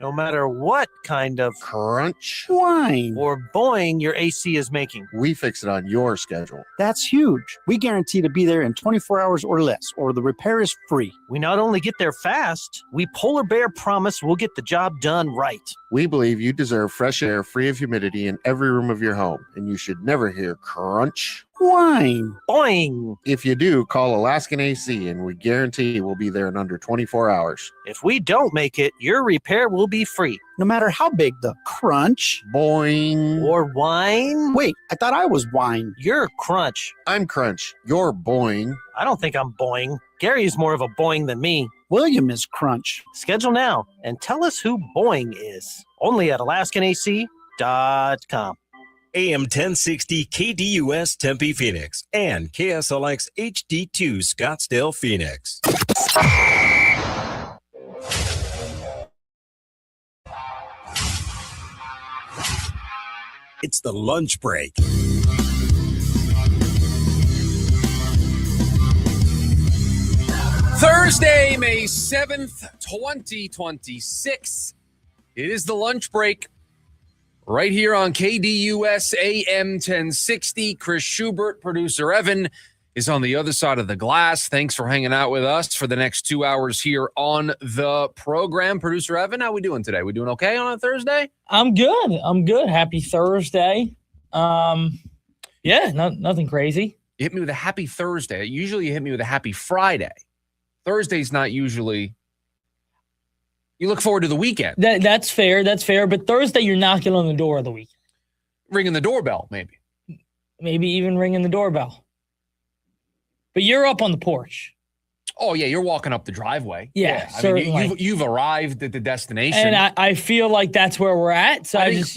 No matter what kind of crunch, whine, or boing your AC is making. we fix it on your schedule. That's huge. We guarantee to be there in 24 hours or less, or the repair is free. We not only get there fast, we Polar Bear promise we'll get the job done right. We believe you deserve fresh air free of humidity in every room of your home, and you should never hear crunch, whine, boing. If you do, call Alaskan AC, and we guarantee we'll be there in under 24 hours. If we don't make it, your repair will be free. No matter how big the crunch, boing, or whine. Wait, I thought I was whine. You're crunch. I'm crunch. You're boing. I don't think I'm boing. Gary's more of a boing than me. William is crunch. Schedule now and tell us who boing is. Only at AlaskanAC.com. AM 1060 KDUS Tempe Phoenix and KSLX HD2 Scottsdale Phoenix. It's the lunch break. Thursday, May 7th, 2026. It is the lunch break right here on KDUS AM 1060. Chris Schubert, producer Evan, is on the other side of the glass. Thanks for hanging out with us for the next 2 hours here on the program. Producer Evan, how we doing today? We doing okay on a Thursday? I'm good. Happy Thursday. Nothing crazy. You hit me with a happy Thursday. Usually you hit me with a happy Friday. Thursday's not usually. You look forward to the weekend. That's fair. But Thursday, you're knocking on the door of the weekend. Ringing the doorbell, maybe. Maybe even ringing the doorbell. But you're up on the porch. Oh, yeah, you're walking up the driveway. Yeah, I mean, you've arrived at the destination. And I feel like that's where we're at. So I just,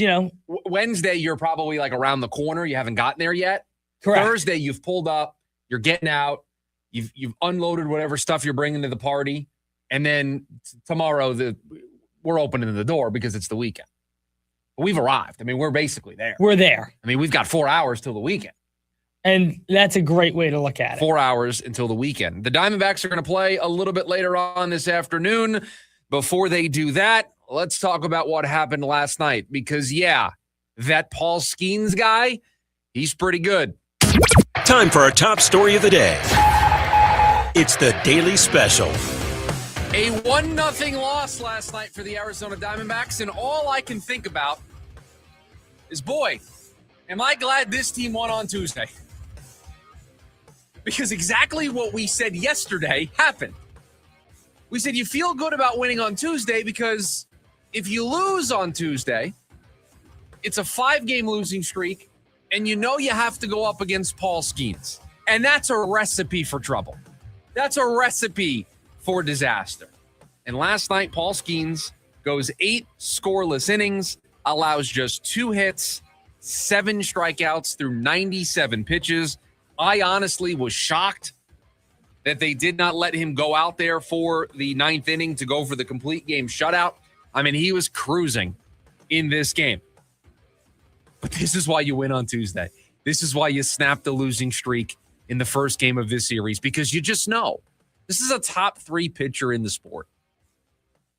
Wednesday, you're probably like around the corner. You haven't gotten there yet. Correct. Thursday, you've pulled up. You're getting out. You've unloaded whatever stuff you're bringing to the party. And then tomorrow, we're opening the door because it's the weekend. We've arrived. I mean, we're basically there. We're there. I mean, we've got 4 hours till the weekend. And that's a great way to look at it. 4 hours until the weekend. The Diamondbacks are going to play a little bit later on this afternoon. Before they do that, let's talk about what happened last night. Because, that Paul Skenes guy, he's pretty good. Time for our top story of the day. It's the Daily Special. A 1-0 loss last night for the Arizona Diamondbacks, and all I can think about is, boy, am I glad this team won on Tuesday. Because exactly what we said yesterday happened. We said you feel good about winning on Tuesday because if you lose on Tuesday, it's a 5-game losing streak, and you have to go up against Paul Skenes. And that's a recipe for trouble. That's a recipe for disaster. And last night, Paul Skenes goes 8 scoreless innings, allows just 2 hits, 7 strikeouts through 97 pitches. I honestly was shocked that they did not let him go out there for the 9th inning to go for the complete game shutout. I mean, he was cruising in this game. But this is why you win on Tuesday. This is why you snap the losing streak in the first game of this series, because you just know this is a top 3 pitcher in the sport.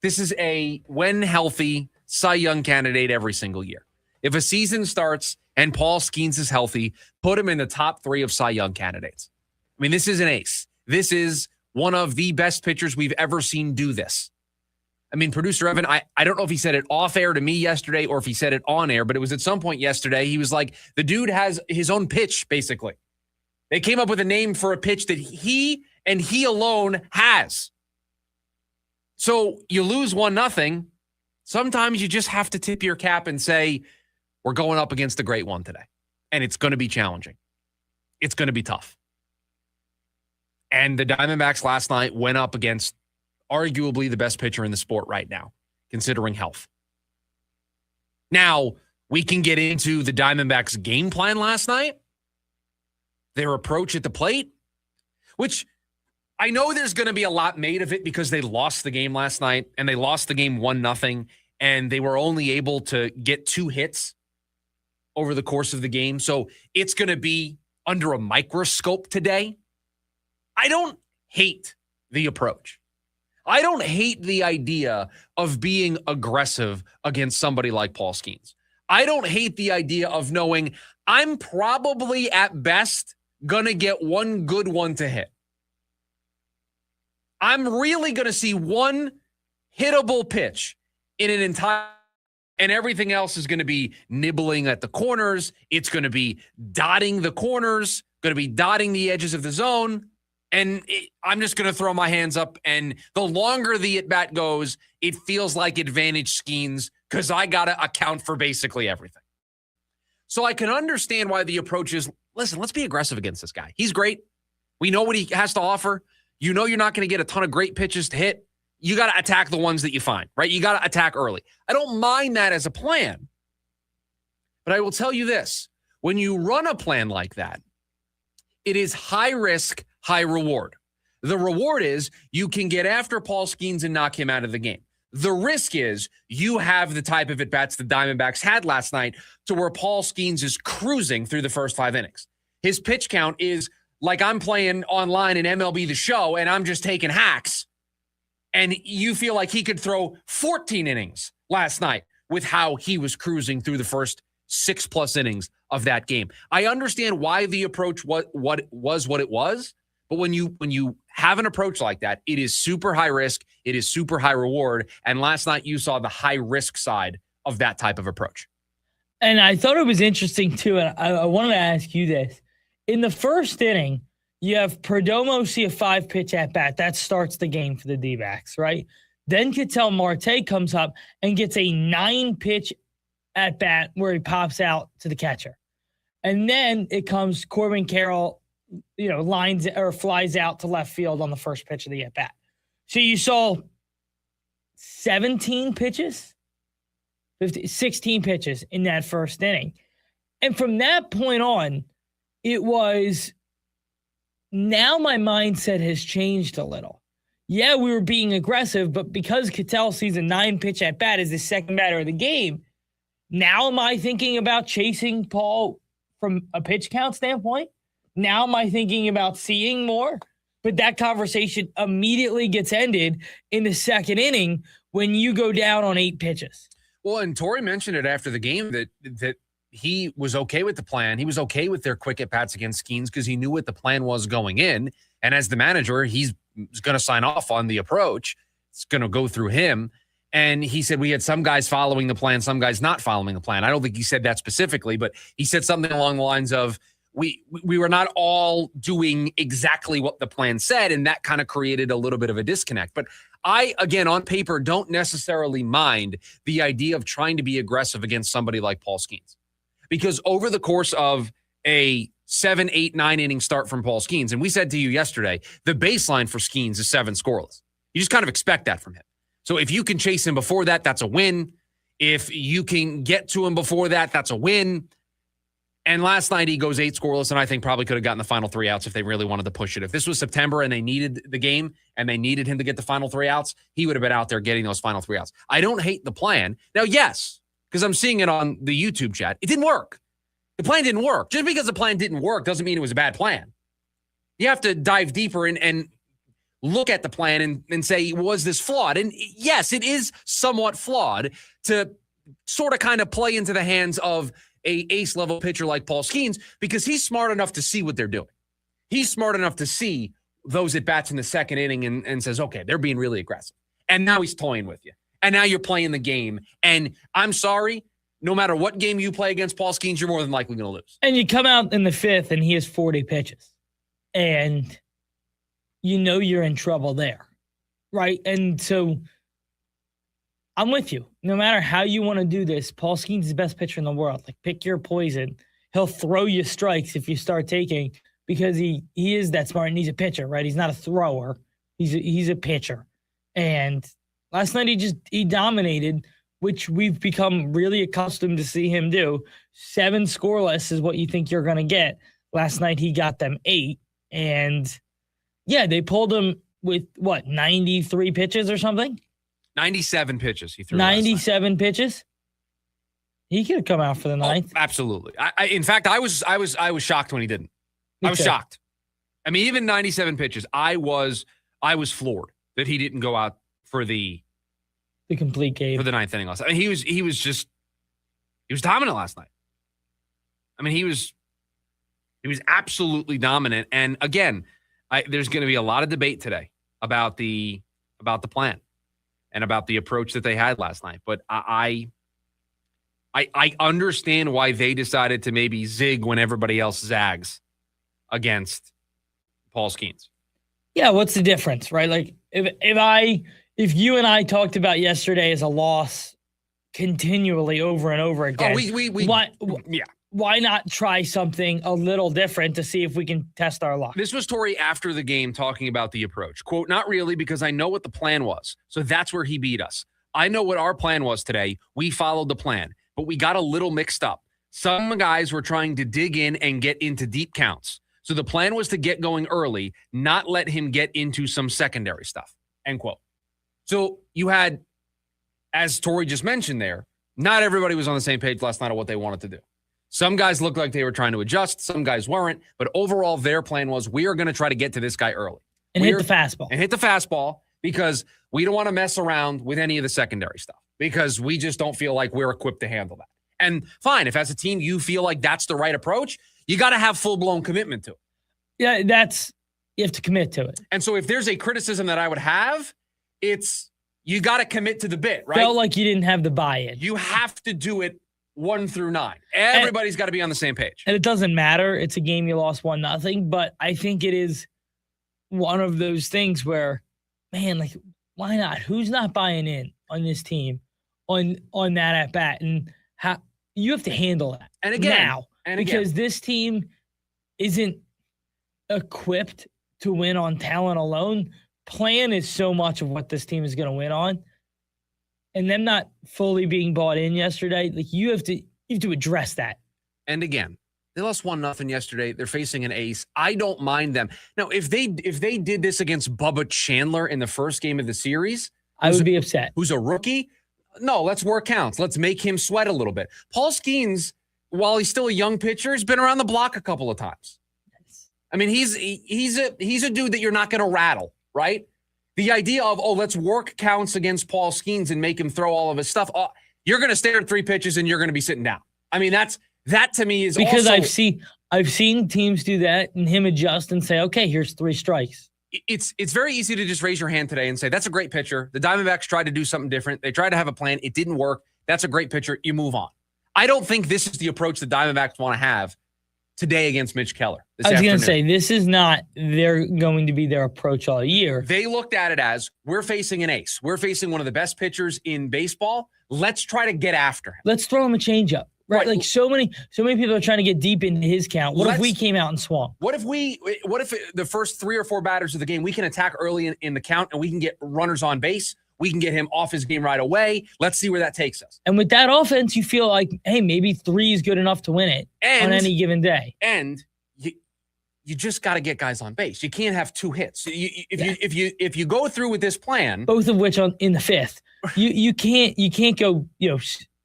This is a, when healthy, Cy Young candidate every single year. If a season starts and Paul Skenes is healthy, put him in the top 3 of Cy Young candidates. I mean, this is an ace. This is one of the best pitchers we've ever seen do this. I mean, producer Evan, I don't know if he said it off air to me yesterday or if he said it on air, but it was at some point yesterday. He was like, the dude has his own pitch, basically. They came up with a name for a pitch that he and he alone has. So you lose 1-0. Sometimes you just have to tip your cap and say, we're going up against the great one today. And it's going to be challenging. It's going to be tough. And the Diamondbacks last night went up against arguably the best pitcher in the sport right now, considering health. Now, we can get into the Diamondbacks' game plan last night, their approach at the plate, which I know there's going to be a lot made of it because they lost the game last night and they lost the game 1-0 and they were only able to get 2 hits over the course of the game. So it's going to be under a microscope today. I don't hate the approach. I don't hate the idea of being aggressive against somebody like Paul Skenes. I don't hate the idea of knowing I'm probably at best going to get one good one to hit. I'm really going to see one hittable pitch in an entire, and everything else is going to be nibbling at the corners. It's going to be dotting the corners, going to be dotting the edges of the zone. And I'm just going to throw my hands up. And the longer the at-bat goes, it feels like advantage Skenes because I got to account for basically everything. So I can understand why the approach is, listen, let's be aggressive against this guy. He's great. We know what he has to offer. You know you're not going to get a ton of great pitches to hit. You got to attack the ones that you find, right? You got to attack early. I don't mind that as a plan. But I will tell you this. When you run a plan like that, it is high risk, high reward. The reward is you can get after Paul Skenes and knock him out of the game. The risk is you have the type of at-bats the Diamondbacks had last night to where Paul Skenes is cruising through the first 5 innings. His pitch count is like I'm playing online in MLB The Show and I'm just taking hacks. And you feel like he could throw 14 innings last night with how he was cruising through the first 6+ innings of that game. I understand why the approach what it was, but when you have an approach like that, it is super high risk, it is super high reward, and last night you saw the high risk side of that type of approach. And I thought it was interesting too, and I wanted to ask you this. In the first inning, you have Perdomo see a 5-pitch at-bat. That starts the game for the D-backs, right? Then Ketel Marte comes up and gets a 9-pitch at-bat where he pops out to the catcher. And then it comes Corbin Carroll, lines or flies out to left field on the first pitch of the at-bat. So you saw 17 pitches, 16 pitches in that first inning. And from that point on, it was, now my mindset has changed a little. Yeah, we were being aggressive, but because Ketel sees a 9-pitch at-bat as the second batter of the game, now am I thinking about chasing Paul from a pitch count standpoint? Now am I thinking about seeing more? But that conversation immediately gets ended in the second inning when you go down on 8 pitches. Well, and Torrey mentioned it after the game that he was okay with the plan. He was okay with their quick at-bats against Skenes because he knew what the plan was going in. And as the manager, he's going to sign off on the approach. It's going to go through him. And he said we had some guys following the plan, some guys not following the plan. I don't think he said that specifically, but he said something along the lines of we were not all doing exactly what the plan said, and that kind of created a little bit of a disconnect. But I, again, on paper, don't necessarily mind the idea of trying to be aggressive against somebody like Paul Skenes. Because over the course of a 7, 8, 9 inning start from Paul Skenes, and we said to you yesterday, the baseline for Skenes is 7 scoreless. You just kind of expect that from him. So if you can chase him before that, that's a win. If you can get to him before that, that's a win. And last night he goes 8 scoreless, and I think probably could have gotten the final 3 outs if they really wanted to push it. If this was September and they needed the game and they needed him to get the final 3 outs, he would have been out there getting those final 3 outs. I don't hate the plan. Now, yes, because I'm seeing it on the YouTube chat, it didn't work. The plan didn't work. Just because the plan didn't work doesn't mean it was a bad plan. You have to dive deeper and look at the plan and say, was this flawed? And yes, it is somewhat flawed to sort of kind of play into the hands of a ace level pitcher like Paul Skenes because he's smart enough to see what they're doing. He's smart enough to see those at bats in the second inning and says, okay, they're being really aggressive. And now he's toying with you. And now you're playing the game. And I'm sorry, no matter what game you play against Paul Skenes, you're more than likely going to lose. And you come out in the 5th and he has 40 pitches. And you're in trouble there, right? And so I'm with you. No matter how you want to do this, Paul Skenes is the best pitcher in the world. Like, pick your poison. He'll throw you strikes if you start taking because he is that smart and he's a pitcher, right? He's not a thrower. He's a pitcher. And last night he dominated, which we've become really accustomed to see him do. 7 scoreless is what you think you're going to get. Last night he got them 8. And yeah, they pulled him with 93 pitches or something? 97 pitches he threw. 97 pitches? He could have come out for the 9th. Oh, absolutely. In fact, I was shocked when he didn't. I was shocked. I mean, even 97 pitches, I was floored that he didn't go out for the complete game for the ninth inning last night. I mean, he was dominant last night. I mean, he was absolutely dominant. And again, there's going to be a lot of debate today about the plan and about the approach that they had last night. But I understand why they decided to maybe zig when everybody else zags against Paul Skenes. Yeah, what's the difference, right? Like if you and I talked about yesterday as a loss continually over and over again, why not try something a little different to see if we can test our luck? This was Torrey after the game talking about the approach. Quote, "Not really, because I know what the plan was. So that's where he beat us. I know what our plan was today. We followed the plan, but we got a little mixed up. Some guys were trying to dig in and get into deep counts. So the plan was to get going early, not let him get into some secondary stuff." End quote. So you had, as Torrey just mentioned there, not everybody was on the same page last night on what they wanted to do. Some guys looked like they were trying to adjust. Some guys weren't. But overall, their plan was, we are going to try to get to this guy early. And hit the fastball. And hit the fastball, because we don't want to mess around with any of the secondary stuff, because we just don't feel like we're equipped to handle that. And fine, if as a team you feel like that's the right approach, you got to have full-blown commitment to it. Yeah, you have to commit to it. And so if there's a criticism that I would have, it's you got to commit to the bit, right? Felt like you didn't have the buy-in. You have to do it 1 through 9. Everybody's got to be on the same page. And it doesn't matter. It's a game you lost 1-0, but I think it is one of those things where, man, like, why not? Who's not buying in on this team on that at bat? And how you have to handle that. And again, now, because this team isn't equipped to win on talent alone. Plan is so much of what this team is going to win on. And them not fully being bought in yesterday, like you have to address that. And again, they lost 1-0 yesterday. They're facing an ace. I don't mind them. Now, if they did this against Bubba Chandler in the first game of the series, I would be upset. Who's a rookie? No, let's work counts. Let's make him sweat a little bit. Paul Skenes, while he's still a young pitcher, has been around the block a couple of times. I mean, he's a dude that you're not going to rattle, right? The idea of, let's work counts against Paul Skenes and make him throw all of his stuff. You're going to stare at 3 pitches and you're going to be sitting down. I mean, that to me is because also, I've seen teams do that and him adjust and say, okay, here's 3 strikes. It's very easy to just raise your hand today and say, that's a great pitcher. The Diamondbacks tried to do something different. They tried to have a plan. It didn't work. That's a great pitcher. You move on. I don't think this is the approach the Diamondbacks want to have today against Mitch Keller. I was going to say, this is not going to be their approach all year. They looked at it as, we're facing an ace. We're facing one of the best pitchers in baseball. Let's try to get after him. Let's throw him a changeup. Right. Like so many people are trying to get deep into his count. What if we came out and swung? What if the first 3 or 4 batters of the game, we can attack early in the count and we can get runners on base. We can get him off his game right away. Let's see where that takes us. And with that offense, you feel like, hey, maybe 3 is good enough to win it on any given day. And you just got to get guys on base. You can't have 2 hits. If you go through with this plan, both of which in the 5th, you can't go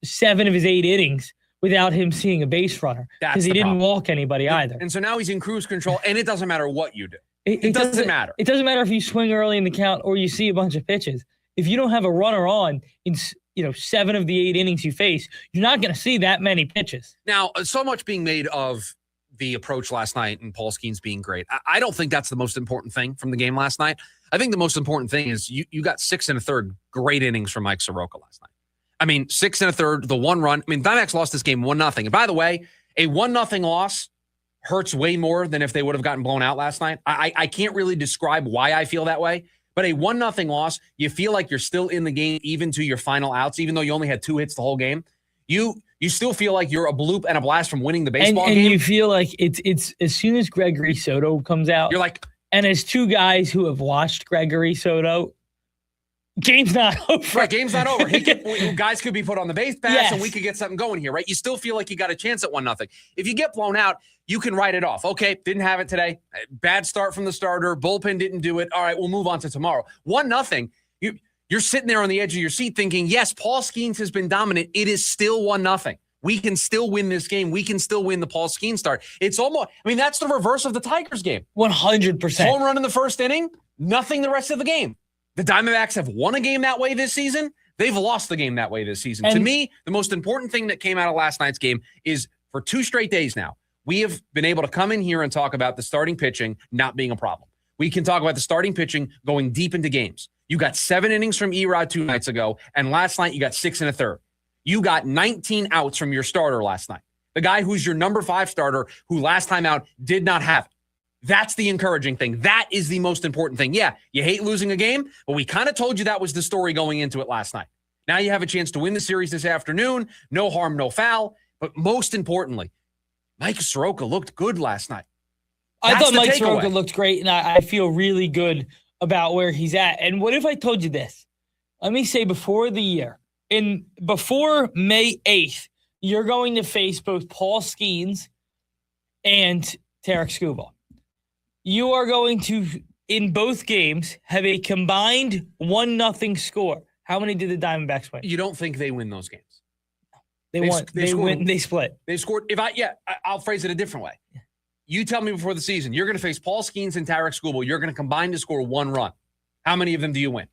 7 of his 8 innings without him seeing a base runner because he didn't walk anybody either. And so now he's in cruise control, and it doesn't matter what you do. It doesn't matter. It doesn't matter if you swing early in the count or you see a bunch of pitches. If you don't have a runner on in 7 of the 8 innings you face, you're not going to see that many pitches. Now, so much being made of the approach last night and Paul Skenes being great. I don't think that's the most important thing from the game last night. I think the most important thing is you got 6 1/3 great innings from Mike Soroka last night. I mean, 6 1/3, the 1 run. I mean, Diamondbacks lost this game 1-0. And by the way, a 1-0 loss hurts way more than if they would have gotten blown out last night. I can't really describe why I feel that way. But a 1-0 loss, you feel like you're still in the game even to your final outs, even though you only had 2 hits the whole game. You still feel like you're a bloop and a blast from winning the baseball game. And you feel like it's as soon as Gregory Soto comes out, you're like, and as 2 guys who have watched Gregory Soto, game's not over. Right, game's not over. Guys could be put on the base pass and we could get something going here, right? You still feel like you got a chance at 1-0. If you get blown out, you can write it off. Okay, didn't have it today. Bad start from the starter. Bullpen didn't do it. All right, we'll move on to tomorrow. 1-0. You're sitting there on the edge of your seat thinking, yes, Paul Skenes has been dominant. It is still 1-0. We can still win this game. We can still win the Paul Skenes start. It's almost, that's the reverse of the Tigers game. 100%. Home run in the first inning, nothing the rest of the game. The Diamondbacks have won a game that way this season. They've lost the game that way this season. To me, the most important thing that came out of last night's game is for 2 straight days now, we have been able to come in here and talk about the starting pitching not being a problem. We can talk about the starting pitching going deep into games. You got 7 innings from Erod 2 nights ago, and last night you got 6 1/3. You got 19 outs from your starter last night. The guy who's your number 5 starter, who last time out did not have it. That's the encouraging thing. That is the most important thing. Yeah, you hate losing a game, but we kind of told you that was the story going into it last night. Now you have a chance to win the series this afternoon. No harm, no foul. But most importantly, Mike Soroka looked good last night. I thought Mike Soroka looked great, and I feel really good about where he's at. And what if I told you this? Let me say before the year, before May 8th, you're going to face both Paul Skenes and Tarek Skubal. You are going to, in both games, have a combined 1-0 score. How many did the Diamondbacks win? You don't think they win those games? They won. They split. They scored. I'll phrase it a different way. You tell me before the season, you're going to face Paul Skenes and Tarek Skubal. You're going to combine to score 1 run. How many of them do you win?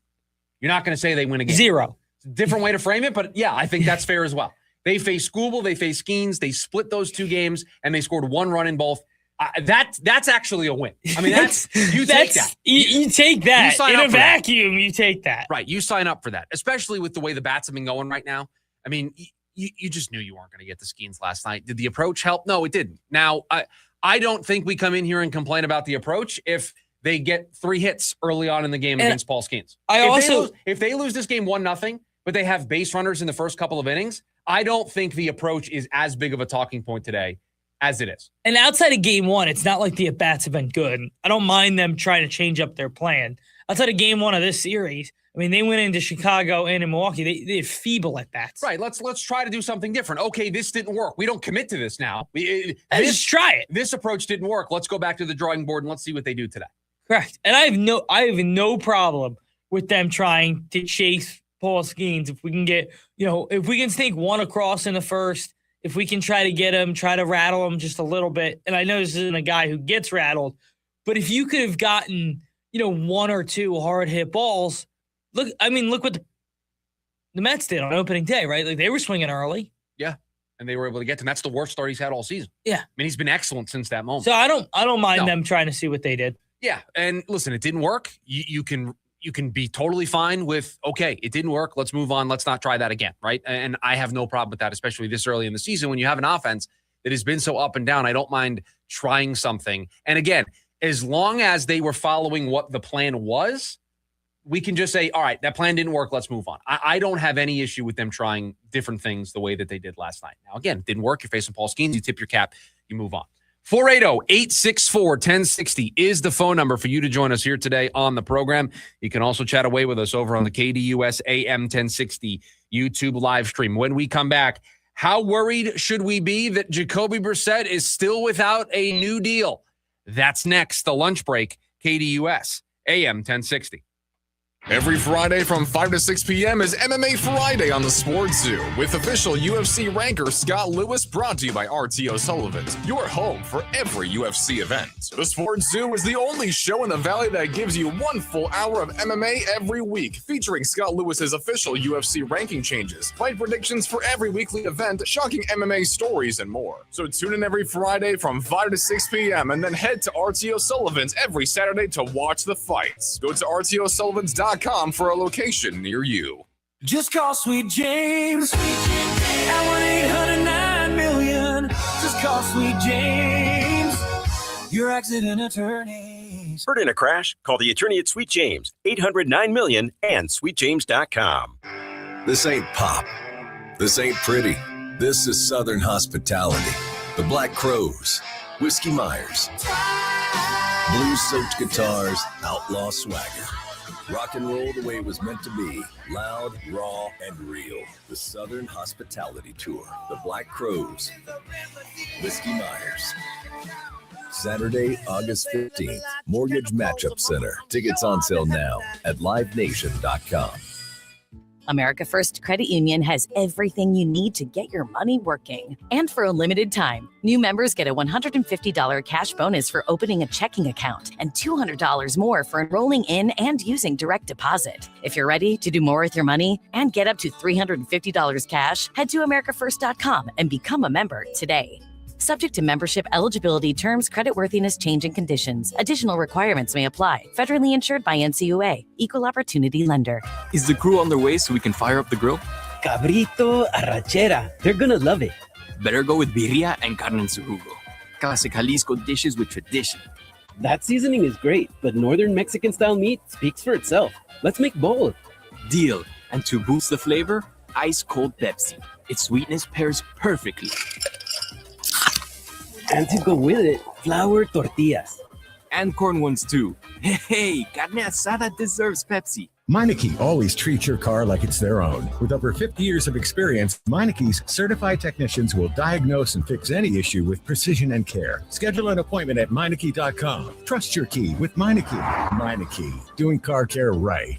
You're not going to say they win a game. 0. It's a different way to frame it, but yeah, I think that's fair as well. They face Skubal, they face Skenes, they split those 2 games, and they scored 1 run in both. That's actually a win. I mean, you take that. You take that. In a vacuum, you take that. Right. You sign up for that, especially with the way the bats have been going right now. I mean, you just knew you weren't going to get the Skenes last night. Did the approach help? No, it didn't. Now, I don't think we come in here and complain about the approach if they get 3 hits early on in the game against Paul Skenes. If they lose this game 1-0, but they have base runners in the first couple of innings, I don't think the approach is as big of a talking point today as it is. And outside of game 1, it's not like the at-bats have been good. I don't mind them trying to change up their plan. Outside of game 1 of this series, I mean, they went into Chicago and in Milwaukee. They had feeble at-bats. Right. Let's try to do something different. Okay, this didn't work. We don't commit to this now. Let's try it. This approach didn't work. Let's go back to the drawing board and let's see what they do today. Correct. And I have no problem with them trying to chase Paul Skenes. If we can get, if we can sneak 1 across in the first, if we can try to get him, try to rattle him just a little bit. And I know this isn't a guy who gets rattled, but if you could have gotten, 1 or 2 hard hit balls, look what the Mets did on opening day, right? Like they were swinging early. Yeah. And they were able to get to him. That's the worst start he's had all season. Yeah. I mean, he's been excellent since that moment. So I don't mind them trying to see what they did. Yeah. And listen, it didn't work. You can be totally fine with, okay, it didn't work. Let's move on. Let's not try that again, right? And I have no problem with that, especially this early in the season when you have an offense that has been so up and down. I don't mind trying something. And again, as long as they were following what the plan was, we can just say, all right, that plan didn't work. Let's move on. I don't have any issue with them trying different things the way that they did last night. Now, again, it didn't work. You're facing Paul Skenes. You tip your cap. You move on. 480-864-1060 is the phone number for you to join us here today on the program. You can also chat away with us over on the KDUS AM 1060 YouTube live stream. When we come back, how worried should we be that Jacoby Brissett is still without a new deal? That's next, the lunch break, KDUS AM 1060. Every Friday from 5 to 6 p.m. is MMA Friday on the Sports Zoo with official UFC ranker Scott Lewis, brought to you by RTO Sullivan's, your home for every UFC event. The Sports Zoo is the only show in the Valley that gives you 1 full hour of MMA every week, featuring Scott Lewis's official UFC ranking changes, fight predictions for every weekly event, shocking MMA stories, and more. So tune in every Friday from 5 to 6 p.m. and then head to RTO Sullivan's every Saturday to watch the fights. Go to RTOSullivans.com for a location near you. Just call Sweet James at 1-800-9-million. Just call Sweet James, your accident attorney. Hurt in a crash? Call the attorney at Sweet James, 800-9-million, and sweetjames.com. This ain't pop. This ain't pretty. This is Southern hospitality. The Black Crows, Whiskey Myers, blues-soaked guitars, outlaw swagger. Rock and roll the way it was meant to be. Loud, raw, and real. The Southern Hospitality Tour. The Black Crows. Whiskey Myers. Saturday, August 15th. Mortgage Matchup Center. Tickets on sale now at livenation.com. America First Credit Union has everything you need to get your money working. And for a limited time, new members get a $150 cash bonus for opening a checking account and $200 more for enrolling in and using direct deposit. If you're ready to do more with your money and get up to $350 cash, head to americafirst.com and become a member today. Subject to membership eligibility, terms, creditworthiness, change, and conditions. Additional requirements may apply. Federally insured by NCUA. Equal Opportunity Lender. Is the crew on their way so we can fire up the grill? Cabrito, arrachera. They're gonna love it. Better go with birria and carne en su jugo. Classic Jalisco dishes with tradition. That seasoning is great, but Northern Mexican-style meat speaks for itself. Let's make both. Deal. And to boost the flavor, ice-cold Pepsi. Its sweetness pairs perfectly. And to go with it, flour tortillas. And corn ones too. Hey, carne asada deserves Pepsi. Meineke always treats your car like it's their own. With over 50 years of experience, Meineke's certified technicians will diagnose and fix any issue with precision and care. Schedule an appointment at Meineke.com. Trust your key with Meineke. Meineke, doing car care right.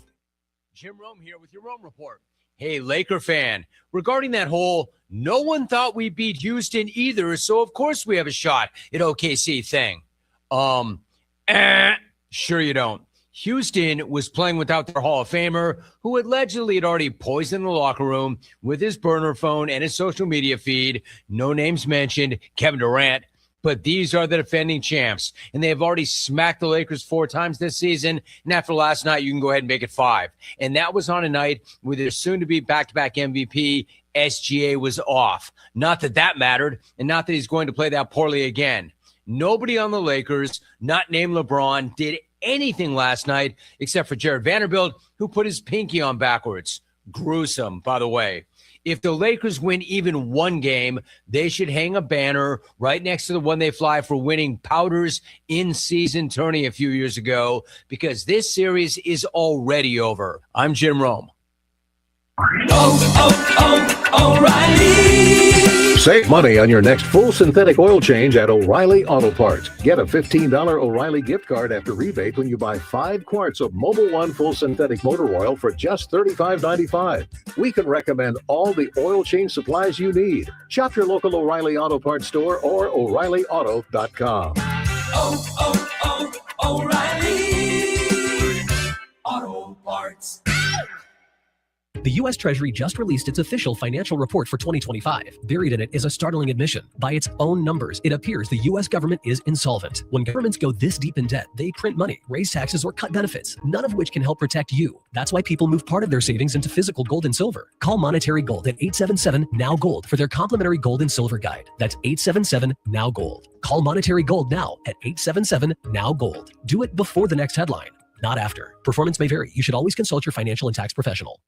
Jim Rome here with your Rome Report. Hey, Laker fan, regarding that whole no one thought we beat Houston either, so of course we have a shot at OKC thing. Sure you don't. Houston was playing without their Hall of Famer, who allegedly had already poisoned the locker room with his burner phone and his social media feed. No names mentioned, Kevin Durant. But these are the defending champs, and they have already smacked the Lakers 4 times this season. And after last night, you can go ahead and make it 5. And that was on a night where their soon-to-be back-to-back MVP, SGA, was off. Not that that mattered, and not that he's going to play that poorly again. Nobody on the Lakers, not named LeBron, did anything last night except for Jared Vanderbilt, who put his pinky on backwards. Gruesome, by the way. If the Lakers win even one game, they should hang a banner right next to the one they fly for winning Powder's in-season tourney a few years ago, because this series is already over. I'm Jim Rome. O'Reilly. Save money on your next full synthetic oil change at O'Reilly Auto Parts. Get a $15 O'Reilly gift card after rebate when you buy 5 quarts of Mobil 1 full synthetic motor oil for just $35.95. We can recommend all the oil change supplies you need. Shop your local O'Reilly Auto Parts store or O'ReillyAuto.com. O'Reilly Auto Parts. The U.S. Treasury just released its official financial report for 2025. Buried in it is a startling admission. By its own numbers, it appears the U.S. government is insolvent. When governments go this deep in debt, they print money, raise taxes, or cut benefits, none of which can help protect you. That's why people move part of their savings into physical gold and silver. Call Monetary Gold at 877-NOW-GOLD for their complimentary gold and silver guide. That's 877-NOW-GOLD. Call Monetary Gold now at 877-NOW-GOLD. Do it before the next headline, not after. Performance may vary. You should always consult your financial and tax professional.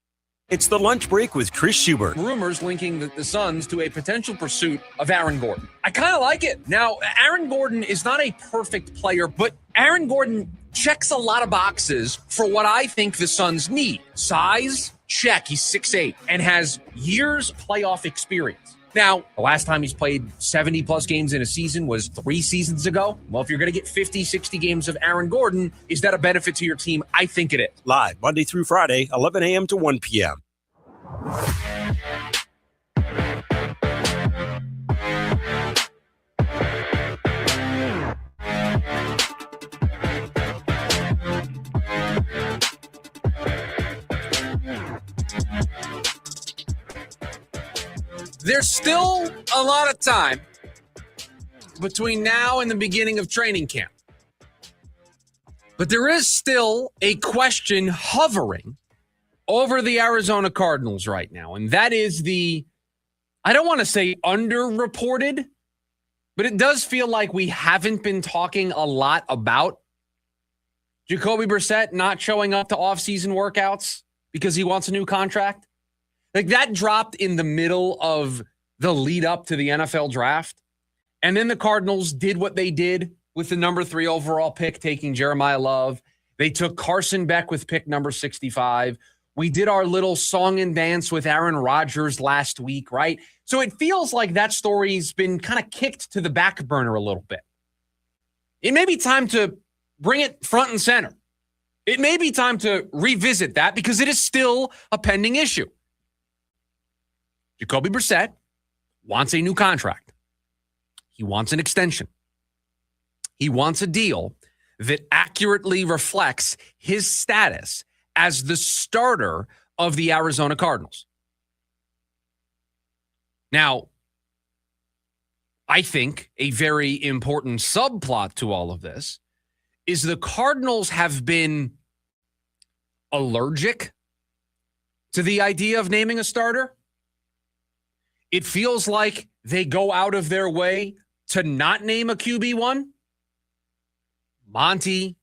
It's the lunch break with Chris Schubert. Rumors linking the Suns to a potential pursuit of Aaron Gordon. I kind of like it. Now, Aaron Gordon is not a perfect player, but Aaron Gordon checks a lot of boxes for what I think the Suns need. Size, check. He's 6'8", and has years playoff experience. Now, the last time he's played 70-plus games in a season was 3 seasons ago. Well, if you're going to get 50, 60 games of Aaron Gordon, is that a benefit to your team? I think it is. Live Monday through Friday, 11 a.m. to 1 p.m. There's still a lot of time between now and the beginning of training camp. But there is still a question hovering over the Arizona Cardinals right now, and that is I don't want to say underreported, but it does feel like we haven't been talking a lot about Jacoby Brissett not showing up to offseason workouts because he wants a new contract. Like, that dropped in the middle of the lead up to the NFL draft. And then the Cardinals did what they did with the number 3 overall pick, taking Jeremiah Love. They took Carson Beck with pick number 65. We did our little song and dance with Aaron Rodgers last week, right? So it feels like that story's been kind of kicked to the back burner a little bit. It may be time to bring it front and center It may be time to revisit that because it is still a pending issue. Jacoby Brissett wants a new contract. He wants an extension. He wants a deal that accurately reflects his status as the starter of the Arizona Cardinals. Now, I think a very important subplot to all of this is the Cardinals have been allergic to the idea of naming a starter. It feels like they go out of their way to not name a QB1. Monty,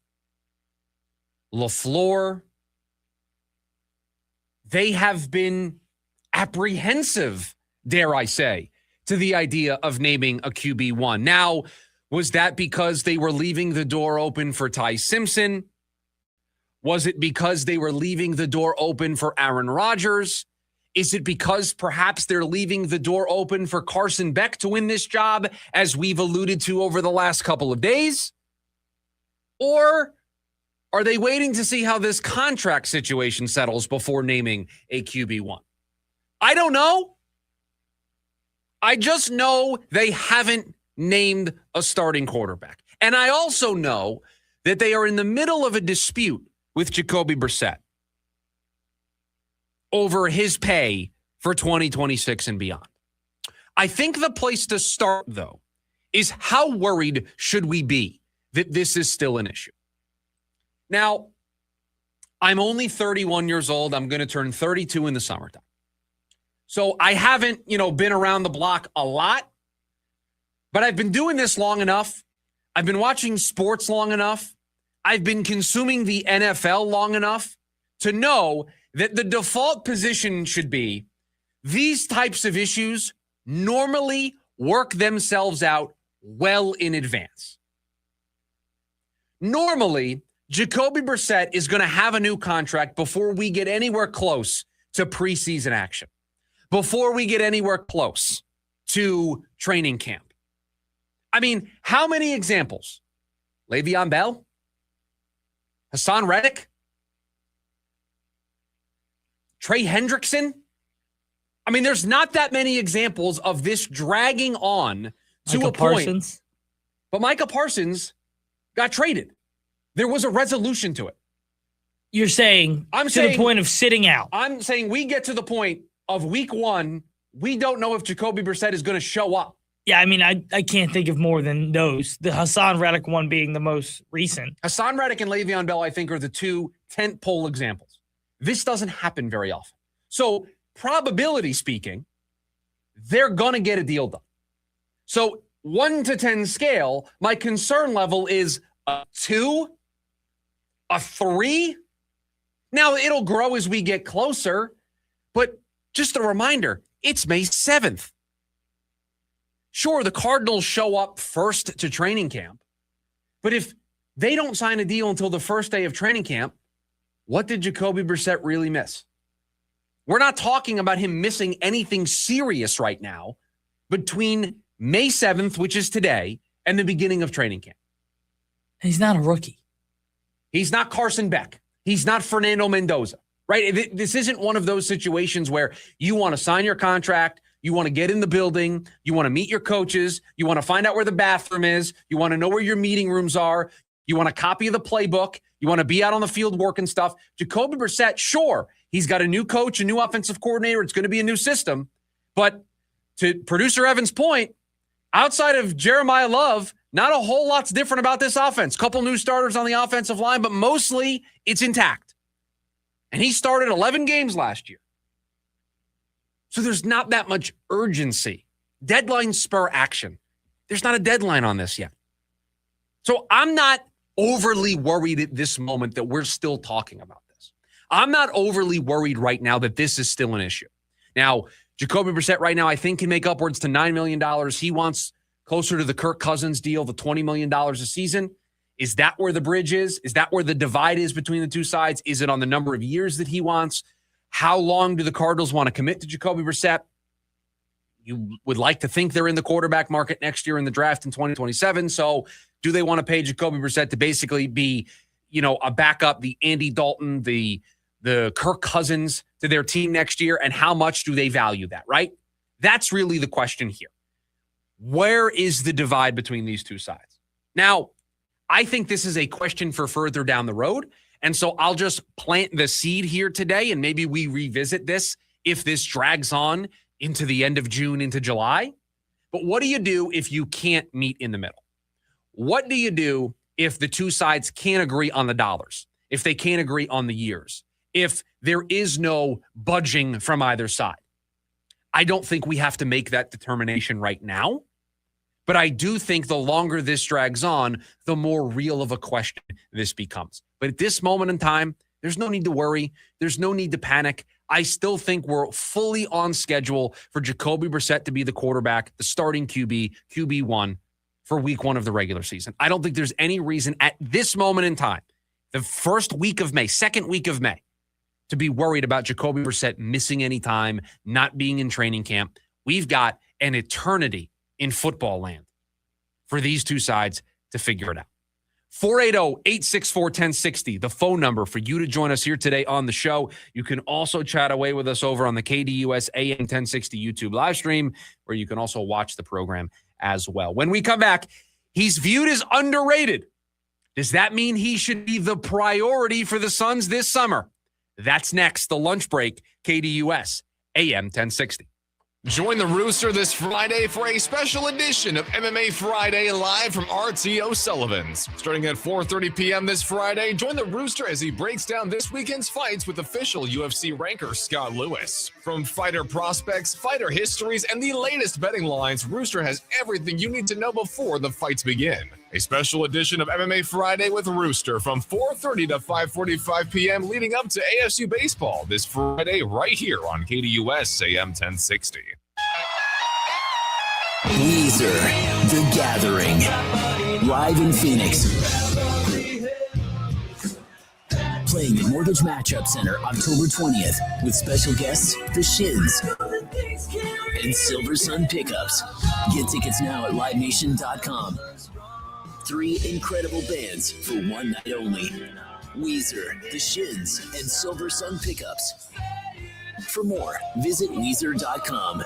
LaFleur, they have been apprehensive, dare I say, to the idea of naming a QB1. Now, was that because they were leaving the door open for Ty Simpson? Was it because they were leaving the door open for Aaron Rodgers? Is it because perhaps they're leaving the door open for Carson Beck to win this job, as we've alluded to over the last couple of days? Or are they waiting to see how this contract situation settles before naming a QB1? I don't know. I just know they haven't named a starting quarterback. And I also know that they are in the middle of a dispute with Jacoby Brissett over his pay for 2026 and beyond. I think the place to start, though, is how worried should we be that this is still an issue? Now, I'm only 31 years old. I'm going to turn 32 in the summertime. So I haven't, been around the block a lot, but I've been doing this long enough. I've been watching sports long enough. I've been consuming the NFL long enough to know that the default position should be these types of issues normally work themselves out well in advance. Normally, Jacoby Brissett is going to have a new contract before we get anywhere close to preseason action, before we get anywhere close to training camp. I mean, how many examples? Le'Veon Bell? Hassan Reddick? Trey Hendrickson? I mean, there's not that many examples of this dragging on to Micah a point. Parsons. But Micah Parsons got traded. There was a resolution to it. You're saying the point of sitting out. I'm saying we get to the point of week one, we don't know if Jacoby Brissett is going to show up. Yeah, I mean, I can't think of more than those. The Hassan Reddick one being the most recent. Hassan Reddick and Le'Veon Bell, I think, are the two tentpole examples. This doesn't happen very often. So, probability speaking, they're going to get a deal done. So, 1 to 10 scale, my concern level is a 2, a 3. Now, it'll grow as we get closer, but just a reminder, it's May 7th. Sure, the Cardinals show up first to training camp, but if they don't sign a deal until the first day of training camp, what did Jacoby Brissett really miss? We're not talking about him missing anything serious right now between May 7th, which is today, and the beginning of training camp. He's not a rookie. He's not Carson Beck. He's not Fernando Mendoza, right? This isn't one of those situations where you want to sign your contract, you want to get in the building, you want to meet your coaches, you want to find out where the bathroom is, you want to know where your meeting rooms are, you want a copy of the playbook, you want to be out on the field working stuff. Jacoby Brissett, sure, he's got a new coach, a new offensive coordinator, it's going to be a new system, but to producer Evan's point, outside of Jeremiah Love, not a whole lot's different about this offense. Couple new starters on the offensive line, but mostly it's intact. And he started 11 games last year. So there's not that much urgency. Deadline spur action. There's not a deadline on this yet. So I'm not overly worried at this moment that we're still talking about this. I'm not overly worried right now that this is still an issue. Now, Jacoby Brissett right now, I think, can make upwards to $9 million. He wants closer to the Kirk Cousins deal, the $20 million a season. Is that where the bridge is? Is that where the divide is between the two sides? Is it on the number of years that he wants? How long do the Cardinals want to commit to Jacoby Brissett? You would like to think they're in the quarterback market next year in the draft in 2027. So do they want to pay Jacoby Brissett to basically be, a backup, the Andy Dalton, the Kirk Cousins to their team next year, and how much do they value that, right? That's really the question here. Where is the divide between these two sides? Now, I think this is a question for further down the road, and so I'll just plant the seed here today, and maybe we revisit this if this drags on into the end of June, into July. But what do you do if you can't meet in the middle? What do you do if the two sides can't agree on the dollars, if they can't agree on the years, if there is no budging from either side? I don't think we have to make that determination right now, but I do think the longer this drags on, the more real of a question this becomes. But at this moment in time, there's no need to worry. There's no need to panic. I still think we're fully on schedule for Jacoby Brissett to be the quarterback, the starting QB1 for week 1 of the regular season. I don't think there's any reason at this moment in time, the first week of May, second week of May, to be worried about Jacoby Brissett missing any time, not being in training camp. We've got an eternity in football land for these two sides to figure it out. 480-864-1060, the phone number for you to join us here today on the show. You can also chat away with us over on the KDUS AM 1060 YouTube live stream, where you can also watch the program as well. When we come back, he's viewed as underrated. Does that mean he should be the priority for the Suns this summer? That's next, the lunch break, KDUS AM 1060. Join the Rooster this Friday for a special edition of MMA Friday live from RTO Sullivan's. Starting at 4:30 p.m. this Friday, join the Rooster as he breaks down this weekend's fights with official UFC ranker Scott Lewis. From fighter prospects, fighter histories, and the latest betting lines, Rooster has everything you need to know before the fights begin. A special edition of MMA Friday with Rooster from 4:30 to 5:45 p.m. leading up to ASU baseball this Friday right here on KDUS AM 1060. Weezer, The Gathering, live in Phoenix. Playing at Mortgage Matchup Center October 20th with special guests, The Shins and Silver Sun Pickups. Get tickets now at livenation.com. 3 incredible bands for one night only. Weezer, The Shins, and Silver Sun Pickups. For more, visit Weezer.com.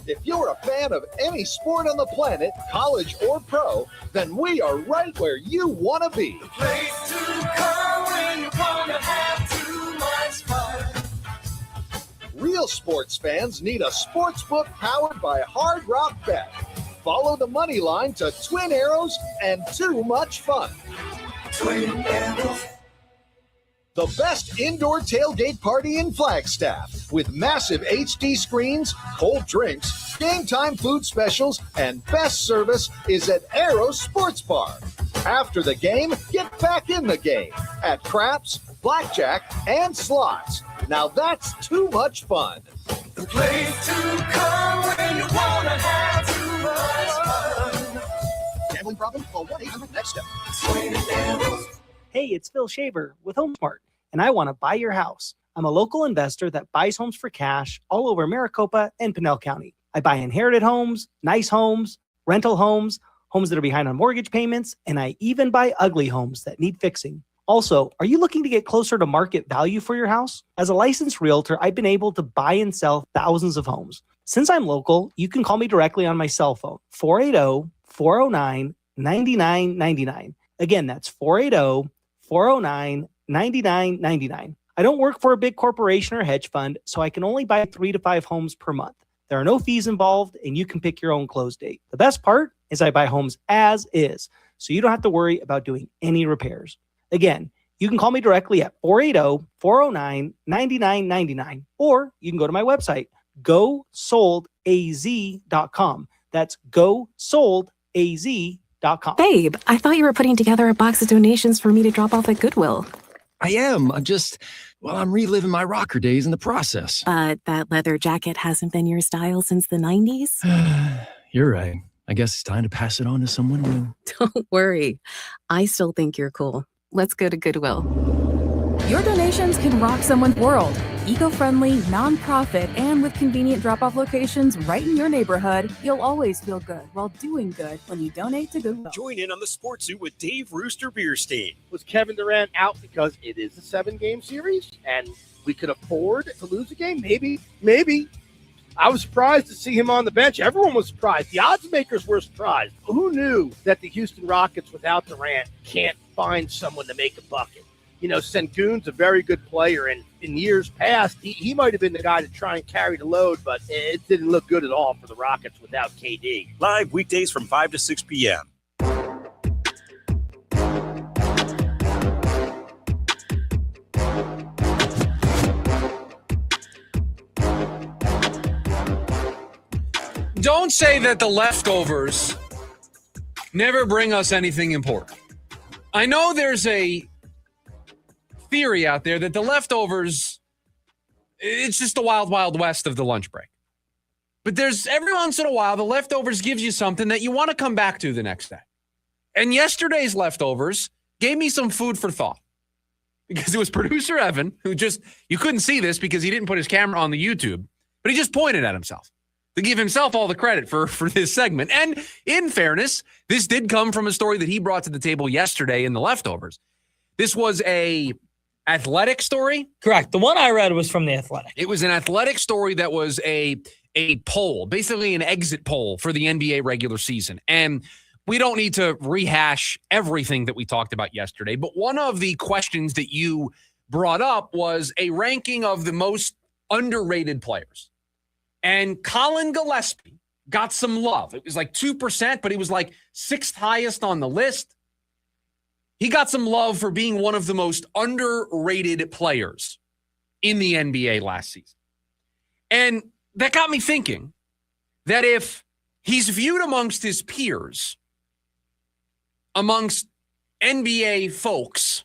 If you're a fan of any sport on the planet, college or pro, then we are right where you want to be. The place to come when you want to have too much fun. Real sports fans need a sports book powered by Hard Rock Bet. Follow the money line to Twin Arrows and too much fun. Twin Arrows. The best indoor tailgate party in Flagstaff with massive HD screens, cold drinks, game time food specials, and best service is at Arrow Sports Bar. After the game, get back in the game at craps, blackjack, and slots. Now that's too much fun. The place to come when you want to have too much fun. Gambling problem? Call 1-800-NEXT-STEP. Hey, it's Phil Shaver with HomeSmart, and I want to buy your house. I'm a local investor that buys homes for cash all over Maricopa and Pinell County. I buy inherited homes, nice homes, rental homes, homes that are behind on mortgage payments, and I even buy ugly homes that need fixing. Also, are you looking to get closer to market value for your house? As a licensed realtor, I've been able to buy and sell thousands of homes. Since I'm local, you can call me directly on my cell phone, 480-409-9999. Again, that's 480-409-9999. I don't work for a big corporation or hedge fund, so I can only buy 3 to 5 homes per month. There are no fees involved, and you can pick your own close date. The best part is I buy homes as is, so you don't have to worry about doing any repairs. Again, you can call me directly at 480-409-9999, or you can go to my website, gosoldaz.com. That's gosoldaz.com. Babe, I thought you were putting together a box of donations for me to drop off at Goodwill. I am. I'm reliving my rocker days in the process. But that leather jacket hasn't been your style since the 90s? You're right. I guess it's time to pass it on to someone new. Don't worry. I still think you're cool. Let's go to Goodwill. Your donations can rock someone's world. Eco-friendly, non-profit, and with convenient drop-off locations right in your neighborhood, you'll always feel good while doing good when you donate to Goodwill. Join in on the Sports Zoo with Dave Rooster Beerstein. Was Kevin Durant out because it is a 7-game series and we could afford to lose a game? Maybe. I was surprised to see him on the bench. Everyone was surprised. The odds makers were surprised. Who knew that the Houston Rockets without Durant can't find someone to make a bucket? You know, Sengun's a very good player, and in years past, he might have been the guy to try and carry the load, but it didn't look good at all for the Rockets without KD. Live weekdays from 5 to 6 p.m. Don't say that the leftovers never bring us anything important. I know there's a theory out there that the leftovers, it's just the wild, wild west of the lunch break. But there's every once in a while, the leftovers gives you something that you want to come back to the next day. And yesterday's leftovers gave me some food for thought. Because it was producer Evan, who you couldn't see this because he didn't put his camera on the YouTube, but he just pointed at himself to give himself all the credit for this segment. And in fairness, this did come from a story that he brought to the table yesterday in the leftovers. This was a Athletic story? Correct. The one I read was from the Athletic. It was an Athletic story that was a poll, basically an exit poll for the NBA regular season. And we don't need to rehash everything that we talked about yesterday, but one of the questions that you brought up was a ranking of the most underrated players. And Colin Gillespie got some love. It was like 2%, but he was like 6th highest on the list. He got some love for being one of the most underrated players in the NBA last season. And that got me thinking that if he's viewed amongst his peers, amongst NBA folks,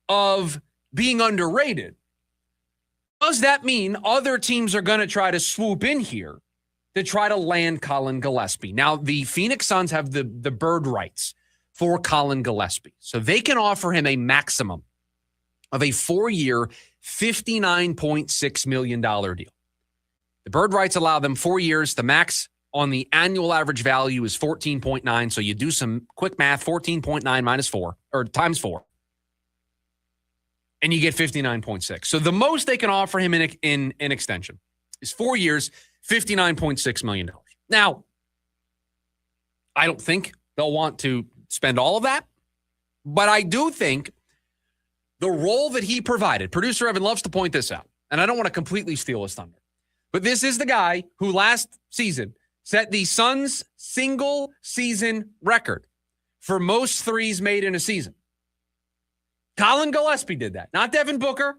of being underrated, does that mean other teams are going to try to swoop in here to try to land Colin Gillespie? Now, the Phoenix Suns have the bird rights for Colin Gillespie. So they can offer him a maximum of a 4-year, $59.6 million deal. The bird rights allow them 4 years. The max on the annual average value is 14.9. So you do some quick math, 14.9 minus 4, or times 4. And you get 59.6. So the most they can offer him in an extension is 4 years, $59.6 million. Now, I don't think they'll want to spend all of that, but I do think the role that he provided, producer Evan loves to point this out, and I don't want to completely steal his thunder, but this is the guy who last season set the Suns' single season record for most threes made in a season. Colin Gillespie did that. Not Devin Booker,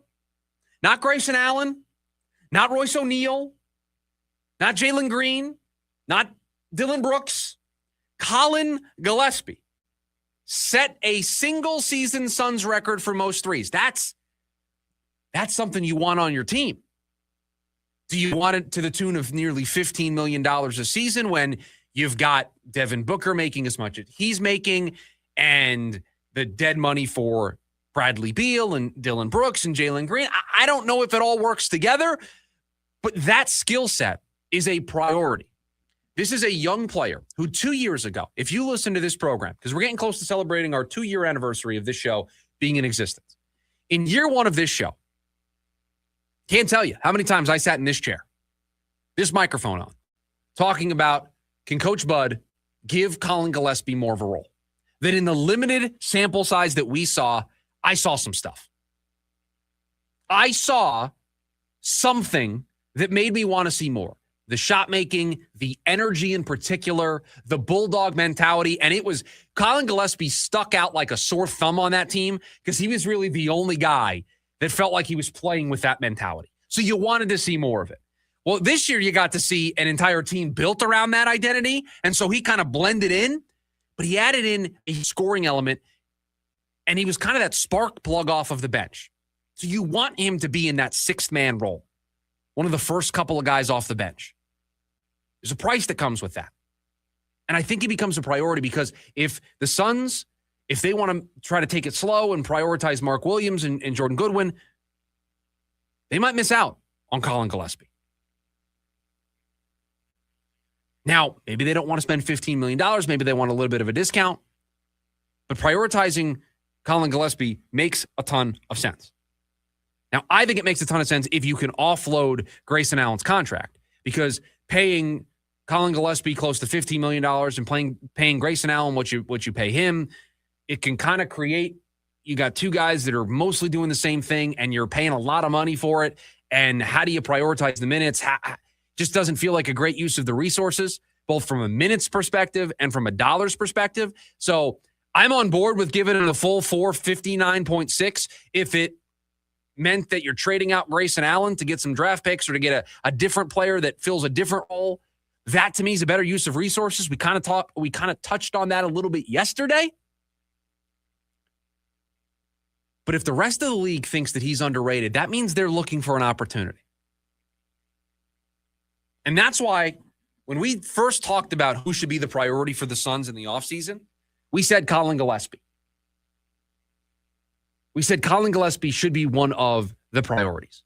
not Grayson Allen, not Royce O'Neal, not Jalen Green, not Dylan Brooks. Colin Gillespie set a single season Suns record for most threes. That's something you want on your team. Do you want it to the tune of nearly $15 million a season when you've got Devin Booker making as much as he's making and the dead money for Bradley Beal and Dylan Brooks and Jalen Green? I don't know if it all works together, but that skill set is a priority. This is a young player who 2 years ago, if you listen to this program, because we're getting close to celebrating our 2-year anniversary of this show being in existence. In year 1 of this show, can't tell you how many times I sat in this chair, this microphone on, talking about, can Coach Bud give Colin Gillespie more of a role? That in the limited sample size that we saw, I saw some stuff. I saw something that made me want to see more. The shot making, the energy in particular, the bulldog mentality. And it was Colin Gillespie stuck out like a sore thumb on that team because he was really the only guy that felt like he was playing with that mentality. So you wanted to see more of it. Well, this year you got to see an entire team built around that identity. And so he kind of blended in, but he added in a scoring element and he was kind of that spark plug off of the bench. So you want him to be in that 6th man role, one of the first couple of guys off the bench. There's a price that comes with that. And I think he becomes a priority because if the Suns if they want to try to take it slow and prioritize Mark Williams and Jordan Goodwin, they might miss out on Colin Gillespie. Now, maybe they don't want to spend $15 million. Maybe they want a little bit of a discount. But prioritizing Colin Gillespie makes a ton of sense. Now, I think it makes a ton of sense if you can offload Grayson Allen's contract, because paying Colin Gillespie close to $15 million and paying Grayson Allen what you pay him, it can kind of create, you got two guys that are mostly doing the same thing and you're paying a lot of money for it. And how do you prioritize the minutes? Just doesn't feel like a great use of the resources, both from a minutes perspective and from a dollars perspective. So I'm on board with giving it a full 459.6 if it meant that you're trading out Grayson Allen to get some draft picks or to get a different player that fills a different role. That to me is a better use of resources. We kind of touched on that a little bit yesterday. But if the rest of the league thinks that he's underrated, that means they're looking for an opportunity. And that's why when we first talked about who should be the priority for the Suns in the offseason, we said Colin Gillespie. We said Colin Gillespie should be one of the priorities.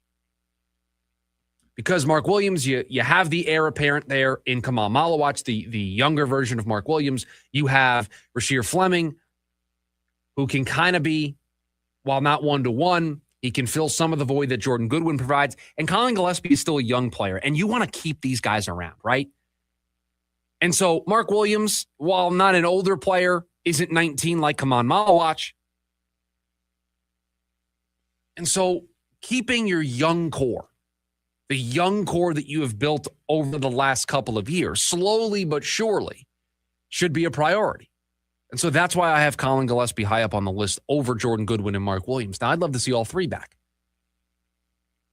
Because Mark Williams, you have the heir apparent there in Kamal Malawach, the younger version of Mark Williams. You have Rasheer Fleming, who can kind of be, while not one-to-one, he can fill some of the void that Jordan Goodwin provides. And Colin Gillespie is still a young player, and you want to keep these guys around, right? And so Mark Williams, while not an older player, isn't 19 like Kamal Malawach. And so keeping your young core, the young core that you have built over the last couple of years, slowly but surely, should be a priority. And so that's why I have Colin Gillespie high up on the list over Jordan Goodwin and Mark Williams. Now, I'd love to see all three back.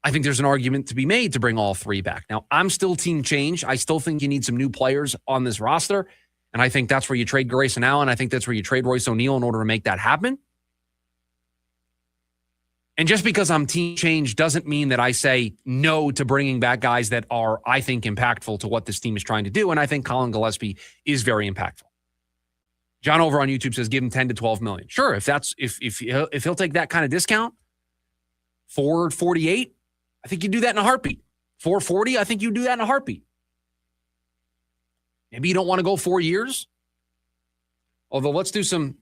I think there's an argument to be made to bring all three back. Now, I'm still team change. I still think you need some new players on this roster. And I think that's where you trade Grayson Allen. I think that's where you trade Royce O'Neal in order to make that happen. And just because I'm team change doesn't mean that I say no to bringing back guys that are, I think, impactful to what this team is trying to do. And I think Colin Gillespie is very impactful. John over on YouTube says give him 10 to 12 million. Sure, if he'll take that kind of discount, 448, I think you do that in a heartbeat. 440, I think you do that in a heartbeat. Maybe you don't want to go 4 years. Although let's do some,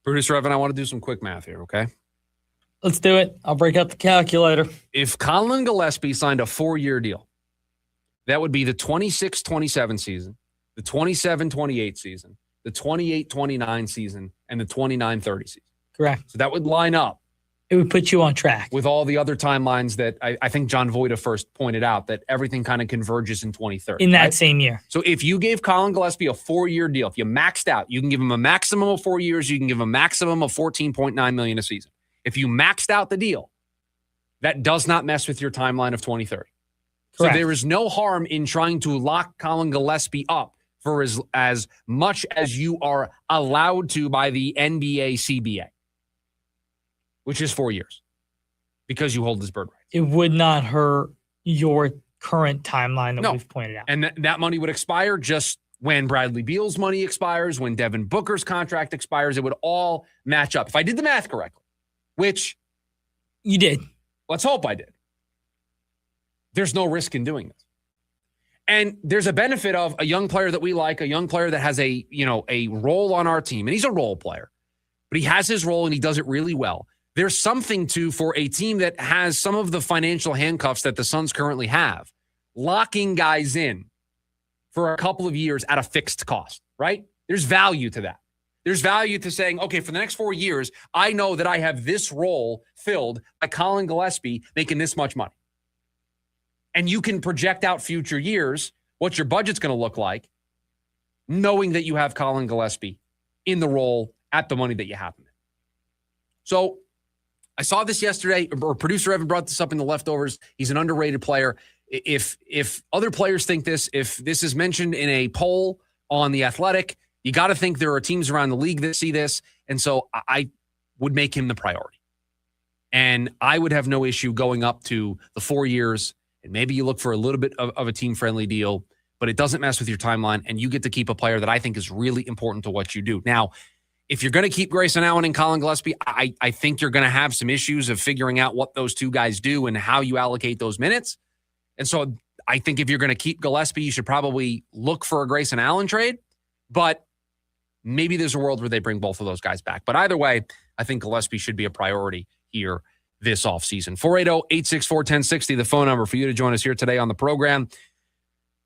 producer Evan, I want to do some quick math here, okay? Let's do it. I'll break out the calculator. If Colin Gillespie signed a 4-year deal, that would be the 26-27 season, the 27-28 season, the 28-29 season, and the 29-30 season. Correct. So that would line up. It would put you on track. With all the other timelines that I think John Voida first pointed out, that everything kind of converges in 2030. In that same year. So if you gave Colin Gillespie a 4-year deal, if you maxed out, you can give him a maximum of 4 years, you can give him a maximum of $14.9 million a season. If you maxed out the deal, that does not mess with your timeline of 2030. Correct. So there is no harm in trying to lock Colin Gillespie up for as much as you are allowed to by the NBA CBA, which is 4 years, because you hold his bird rights. It would not hurt your current timeline that we've pointed out. And that money would expire just when Bradley Beal's money expires, when Devin Booker's contract expires. It would all match up. If I did the math correctly, which you did. Let's hope I did. There's no risk in doing this. And there's a benefit of a young player that we like, a young player that has a role on our team. And he's a role player, but he has his role and he does it really well. There's something for a team that has some of the financial handcuffs that the Suns currently have, locking guys in for a couple of years at a fixed cost, right? There's value to that. There's value to saying, okay, for the next 4 years, I know that I have this role filled by Colin Gillespie making this much money. And you can project out future years what your budget's going to look like, knowing that you have Colin Gillespie in the role at the money that you have him in. So I saw this yesterday, or producer Evan brought this up in the leftovers. He's an underrated player. If other players think this, if this is mentioned in a poll on The Athletic, you got to think there are teams around the league that see this. And so I would make him the priority. And I would have no issue going up to the 4 years, and maybe you look for a little bit of a team-friendly deal, but it doesn't mess with your timeline, and you get to keep a player that I think is really important to what you do. Now, if you're going to keep Grayson Allen and Colin Gillespie, I think you're going to have some issues of figuring out what those two guys do and how you allocate those minutes. And so I think if you're going to keep Gillespie, you should probably look for a Grayson Allen trade. But maybe there's a world where they bring both of those guys back. But either way, I think Gillespie should be a priority here this offseason. 480-864-1060, the phone number for you to join us here today on the program.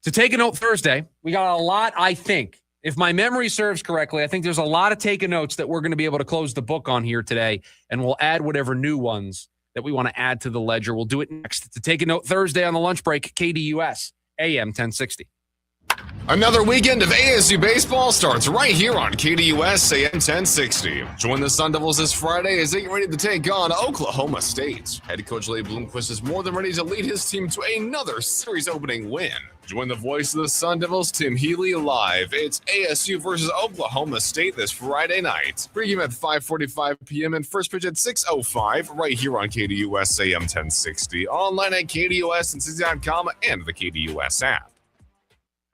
To take a note Thursday, we got a lot, I think. If my memory serves correctly, I think there's a lot of taking notes that we're going to be able to close the book on here today, and we'll add whatever new ones that we want to add to the ledger. We'll do it next. To take a note Thursday on the lunch break, KDUS, AM 1060. Another weekend of ASU baseball starts right here on KDUS AM 1060. Join the Sun Devils this Friday as they get ready to take on Oklahoma State. Head coach Lee Bloomquist is more than ready to lead his team to another series opening win. Join the voice of the Sun Devils, Tim Healy, live. It's ASU versus Oklahoma State this Friday night. Pregame at 5:45 p.m. and first pitch at 6:05 right here on KDUS AM 1060. Online at KDUS.com and the KDUS app.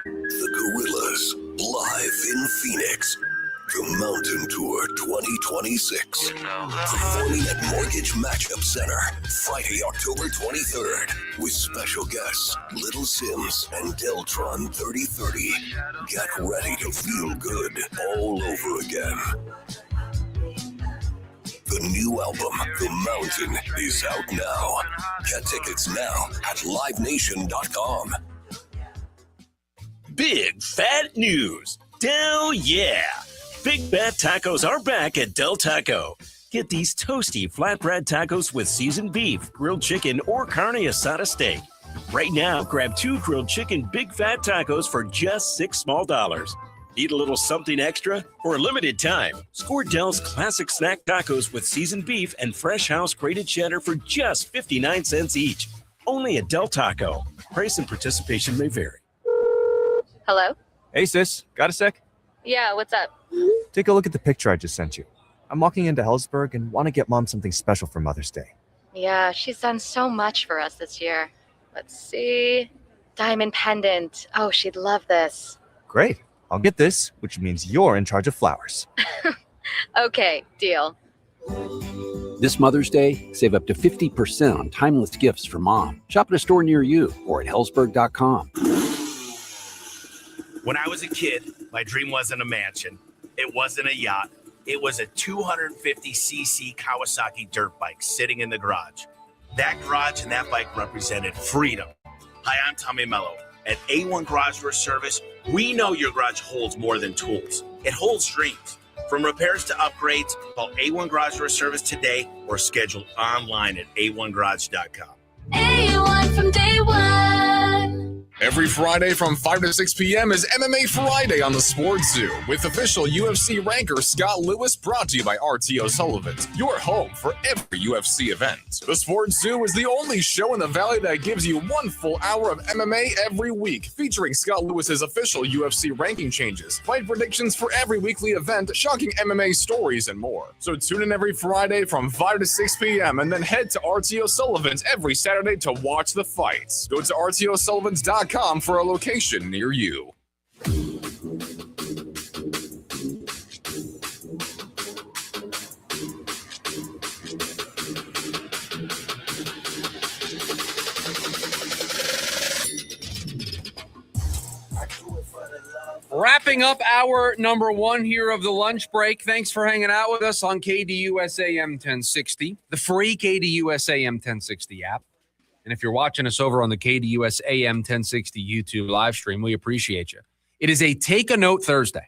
The Gorillas, live in Phoenix. The Mountain Tour 2026. Performing at Mortgage Matchup Center, Friday, October 23rd. With special guests, Little Sims and Deltron 3030. Get ready to feel good all over again. The new album, The Mountain, is out now. Get tickets now at livenation.com. Big fat news. Del yeah. Big Fat Tacos are back at Del Taco. Get these toasty flatbread tacos with seasoned beef, grilled chicken, or carne asada steak. Right now, grab 2 grilled chicken Big Fat Tacos for just $6 small. Need a little something extra? For a limited time, score Del's classic snack tacos with seasoned beef and fresh house grated cheddar for just 59 cents each. Only at Del Taco. Price and participation may vary. Hello? Hey, sis. Got a sec? Yeah, what's up? Take a look at the picture I just sent you. I'm walking into Hellsburg and want to get Mom something special for Mother's Day. Yeah, she's done so much for us this year. Let's see. Diamond pendant. Oh, she'd love this. Great. I'll get this, which means you're in charge of flowers. Okay, deal. This Mother's Day, save up to 50% on timeless gifts for Mom. Shop at a store near you or at Hellsburg.com. When I was a kid, my dream wasn't a mansion. It wasn't a yacht. It was a 250cc Kawasaki dirt bike sitting in the garage. That garage and that bike represented freedom. Hi, I'm Tommy Mello. At A1 Garage Door Service, we know your garage holds more than tools. It holds dreams. From repairs to upgrades, call A1 Garage Door Service today or schedule online at a1garage.com. A1 from day one. Every Friday from 5 to 6 p.m. is MMA Friday on the Sports Zoo with official UFC ranker Scott Lewis, brought to you by RTO Sullivan's, your home for every UFC event. The Sports Zoo is the only show in the Valley that gives you 1 full hour of MMA every week, featuring Scott Lewis's official UFC ranking changes, fight predictions for every weekly event, shocking MMA stories, and more. So tune in every Friday from 5 to 6 p.m. and then head to RTO Sullivan's every Saturday to watch the fights. Go to RTOSullivans.com for a location near you. Wrapping up hour number 1 here of the lunch break. Thanks for hanging out with us on KDUS AM 1060, the free KDUS AM 1060 app. And if you're watching us over on the KDUS AM 1060 YouTube live stream, we appreciate you. It is a Take a Note Thursday.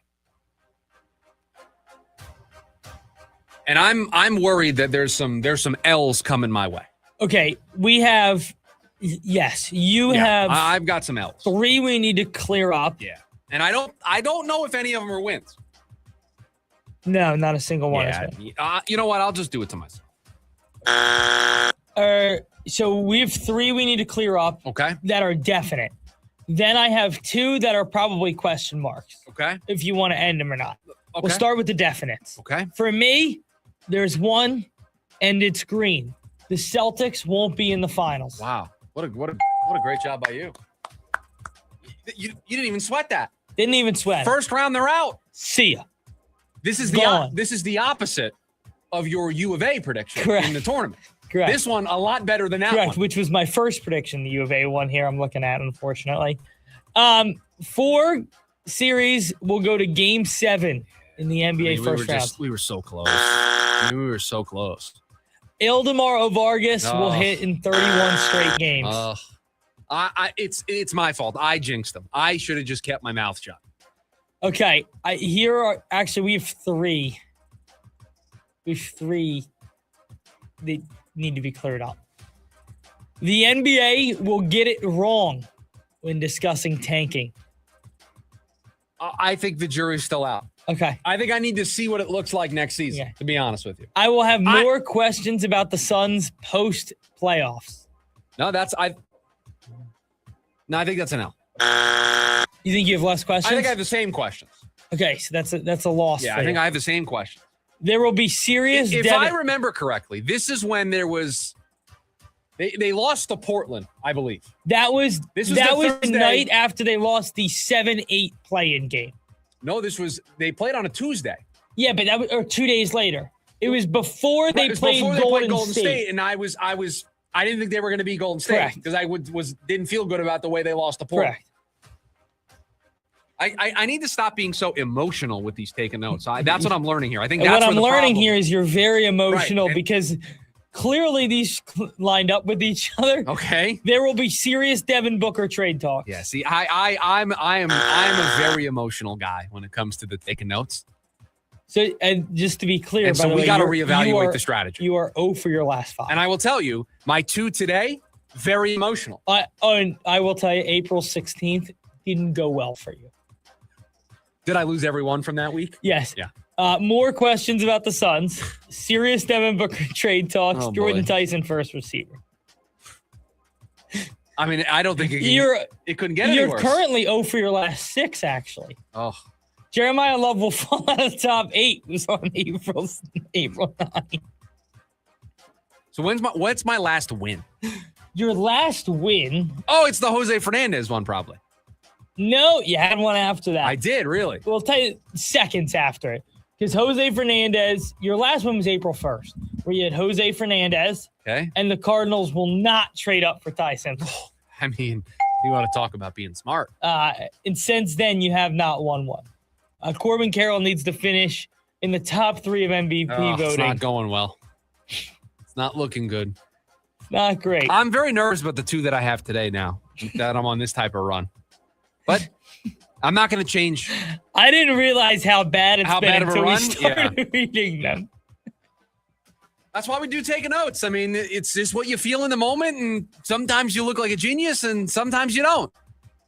And I'm worried that there's some L's coming my way. Okay, we have have I've got some L's. 3 we need to clear up. Yeah. And I don't know if any of them are wins. No, not a single one. You know what? I'll just do it to myself. So we have 3 we need to clear up. Okay. That are definite. Then I have 2 that are probably question marks. Okay. If you want to end them or not. Okay. We'll start with the definites. Okay. For me, there's 1, and it's green. The Celtics won't be in the finals. Wow. What a great job by you. You didn't even sweat that. Didn't even sweat. First round, they're out. See ya. This is Gone. the opposite of your U of A prediction Correct. in the tournament. Correct. This one, a lot better than that Correct, one. which was my first prediction, the U of A one here I'm looking at, unfortunately. 4 series will go to Game 7 in the NBA first round. We were so close. We were so close. Ildemar Vargas will hit in 31 straight games. It's my fault. I jinxed them. I should have just kept my mouth shut. Okay, we have 3. We have 3 that need to be cleared up. The NBA will get it wrong when discussing tanking. I think the jury's still out. Okay. I think I need to see what it looks like next season, to be honest with you. I will have more questions about the Suns post-playoffs. No, I think that's an L. You think you have less questions? I think I have the same questions. Okay, so that's a loss. Yeah, for I think you. I have the same question. There will be serious. If I remember correctly, this is when there was they lost to Portland, I believe. That was the the night after they lost the 7-8 play-in game. No, they played on a Tuesday. Yeah, but that was 2 days later. It was before they played Golden State, and I didn't think they were going to be Golden State because I didn't feel good about the way they lost to Portland. Correct. I need to stop being so emotional with these taking notes. That's what I'm learning here. I think and that's what I'm where the learning problem- here is you're very emotional Right, because clearly these lined up with each other. Okay. There will be serious Devin Booker trade talks. Yeah. See, I'm a very emotional guy when it comes to the taking notes. So, and just to be clear, And by so the we way, got to you reevaluate are- the strategy. You are 0 for your last 5. And I will tell you, my 2 today, very emotional. And I will tell you, April 16th didn't go well for you. Did I lose every one from that week? Yes. Yeah. More questions about the Suns. Serious Devin Booker trade talks. Oh, Jordan boy. Tyson, first receiver. I mean, I don't think it couldn't get any You're worse. currently 0 for your last 6, actually. Oh. Jeremiah Love will fall out of the top 8. It was on April 9. So what's my last win? Your last win? Oh, it's the Jose Fernandez one, probably. No, you had one after that. I did, really. We'll tell you seconds after it. Because Jose Fernandez, your last one was April 1st, where you had Jose Fernandez. Okay. And the Cardinals will not trade up for Tyson. I mean, you want to talk about being smart. And since then, you have not won one. Corbin Carroll needs to finish in the top 3 of MVP voting. It's not going well. It's not looking good. Not great. I'm very nervous about the 2 that I have today now that I'm on this type of run. But I'm not going to change. I didn't realize how bad it's been bad of a until we run? started reading them. That's why we do taking notes. I mean, it's just what you feel in the moment, and sometimes you look like a genius, and sometimes you don't.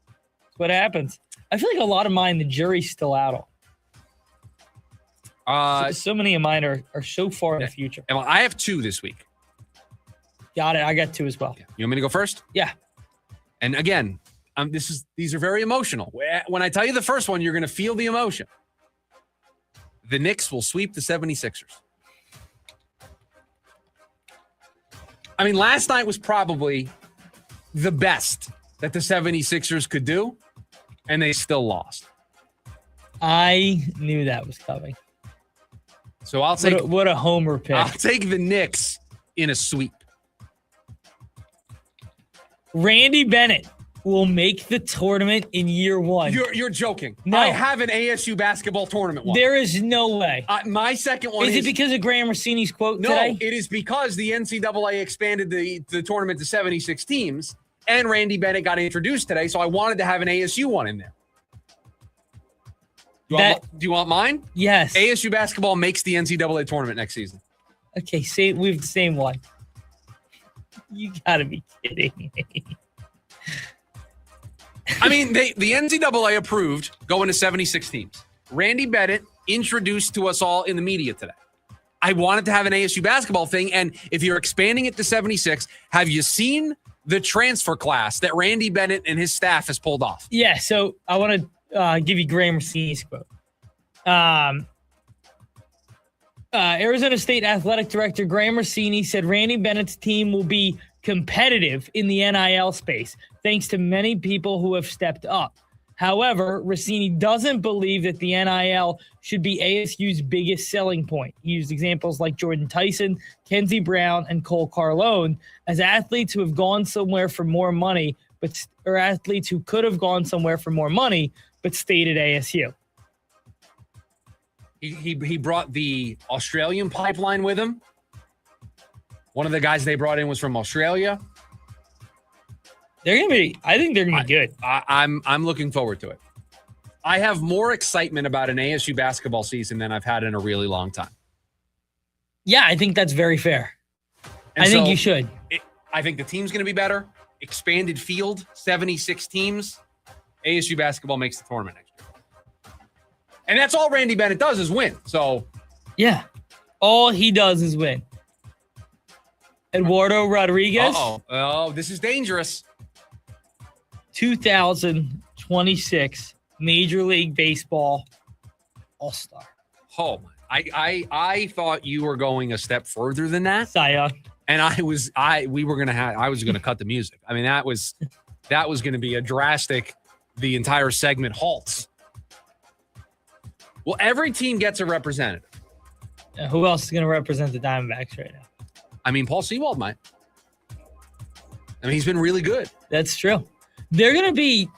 That's what happens. I feel like a lot of mine, the jury's still out on. So many of mine are so far in the future. And I have 2 this week. Got it. I got 2 as well. You want me to go first? Yeah. And again, these are very emotional. When I tell you the first one, you're going to feel the emotion. The Knicks will sweep the 76ers. I mean, last night was probably the best that the 76ers could do, and they still lost. I knew that was coming. So I'll take what a homer pick. I'll take the Knicks in a sweep. Randy Bennett will make the tournament in year 1. You're joking. No. I have an ASU basketball tournament one. There is no way. My second one is it because of Graham Rossini's quote today? No, it is because the NCAA expanded the tournament to 76 teams, and Randy Bennett got introduced today, so I wanted to have an ASU one in there. Do you want mine? Yes. ASU basketball makes the NCAA tournament next season. Okay, we have the same one. You gotta be kidding me. I mean, the NCAA approved going to 76 teams. Randy Bennett introduced to us all in the media today. I wanted to have an ASU basketball thing, and if you're expanding it to 76, have you seen the transfer class that Randy Bennett and his staff has pulled off? Yeah, so I want to give you Graham Rossini's quote. Arizona State Athletic Director Graham Rossini said Randy Bennett's team will be competitive in the NIL space, thanks to many people who have stepped up. However, Rossini doesn't believe that the NIL should be ASU's biggest selling point. He used examples like Jordan Tyson, Kenzie Brown, and Cole Carlone as athletes who have gone somewhere for more money, or athletes who could have gone somewhere for more money, but stayed at ASU. He brought the Australian pipeline with him. One of the guys they brought in was from Australia. I think they're gonna be good. I'm looking forward to it. I have more excitement about an ASU basketball season than I've had in a really long time. Yeah, I think that's very fair. I think you should. I think the team's going to be better. Expanded field, 76 teams. ASU basketball makes the tournament next year. And that's all Randy Bennett does is win. So, yeah, all he does is win. Eduardo Rodriguez. Oh, this is dangerous. 2026 Major League Baseball All-Star. Oh, I thought you were going a step further than that. Cy Young. And I was going to cut the music. I mean, that was going to be a drastic, the entire segment halts. Well, every team gets a representative. Who else is going to represent the Diamondbacks right now? I mean, Paul Sewald might. I mean, he's been really good. That's true. They're going to be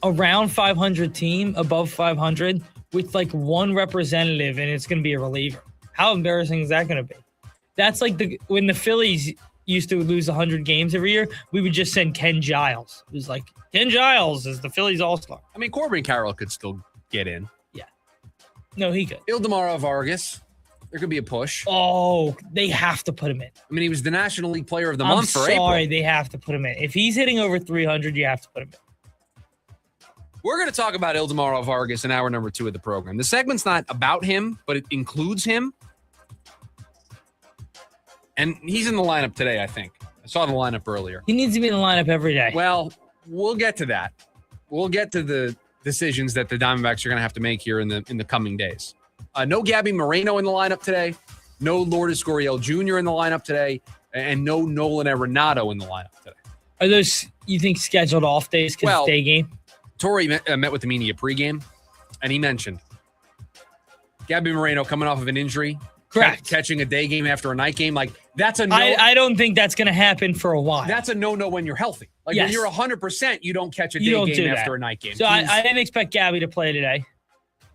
around 500 team, above 500 with like one representative, and it's going to be a reliever. How embarrassing is that going to be? That's like when the Phillies used to lose 100 games every year, we would just send Ken Giles. It was like, Ken Giles is the Phillies All-Star. I mean, Corbin Carroll could still get in. Yeah. No, he could. Ildemaro Vargas. There could be a push. Oh, they have to put him in. I mean, he was the National League Player of the Month for April. They have to put him in. If he's hitting over 300, you have to put him in. We're going to talk about Ildemaro Vargas in hour number 2 of the program. The segment's not about him, but it includes him. And he's in the lineup today, I think. I saw the lineup earlier. He needs to be in the lineup every day. Well, we'll get to that. We'll get to the decisions that the Diamondbacks are going to have to make here in the coming days. No Gabby Moreno in the lineup today. No Lourdes Gurriel Jr. in the lineup today. And no Nolan Arenado in the lineup today. Are those, you think, scheduled off days because it's day game? Torrey met with the media pregame, and he mentioned Gabby Moreno coming off of an injury. Correct. Catching a day game after a night game. Like, that's a no. I don't think that's going to happen for a while. That's a no-no when you're healthy. Like, yes. when you're 100%, you don't catch a day game after a night game. So I didn't expect Gabby to play today.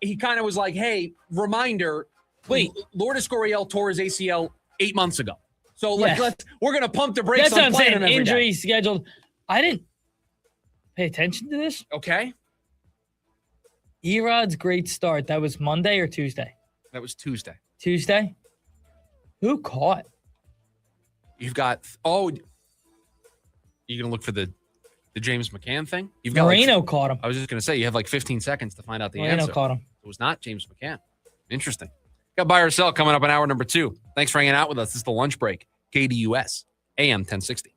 He kind of was like, hey, reminder, wait, Lourdes Gurriel tore his ACL 8 months ago. So we're going to pump the brakes on playing him every day. Injury scheduled. I didn't pay attention to this. Okay. Erod's great start. That was Monday or Tuesday? That was Tuesday. Tuesday? Who caught? You've got, you're going to look for the James McCann thing? You've got Moreno caught him. I was just going to say, you have like 15 seconds to find out the Moreno answer. caught him. It was not James McCann. Interesting. Got buy or sell coming up in hour number 2. Thanks for hanging out with us. This is the lunch break. KDUS, AM 1060.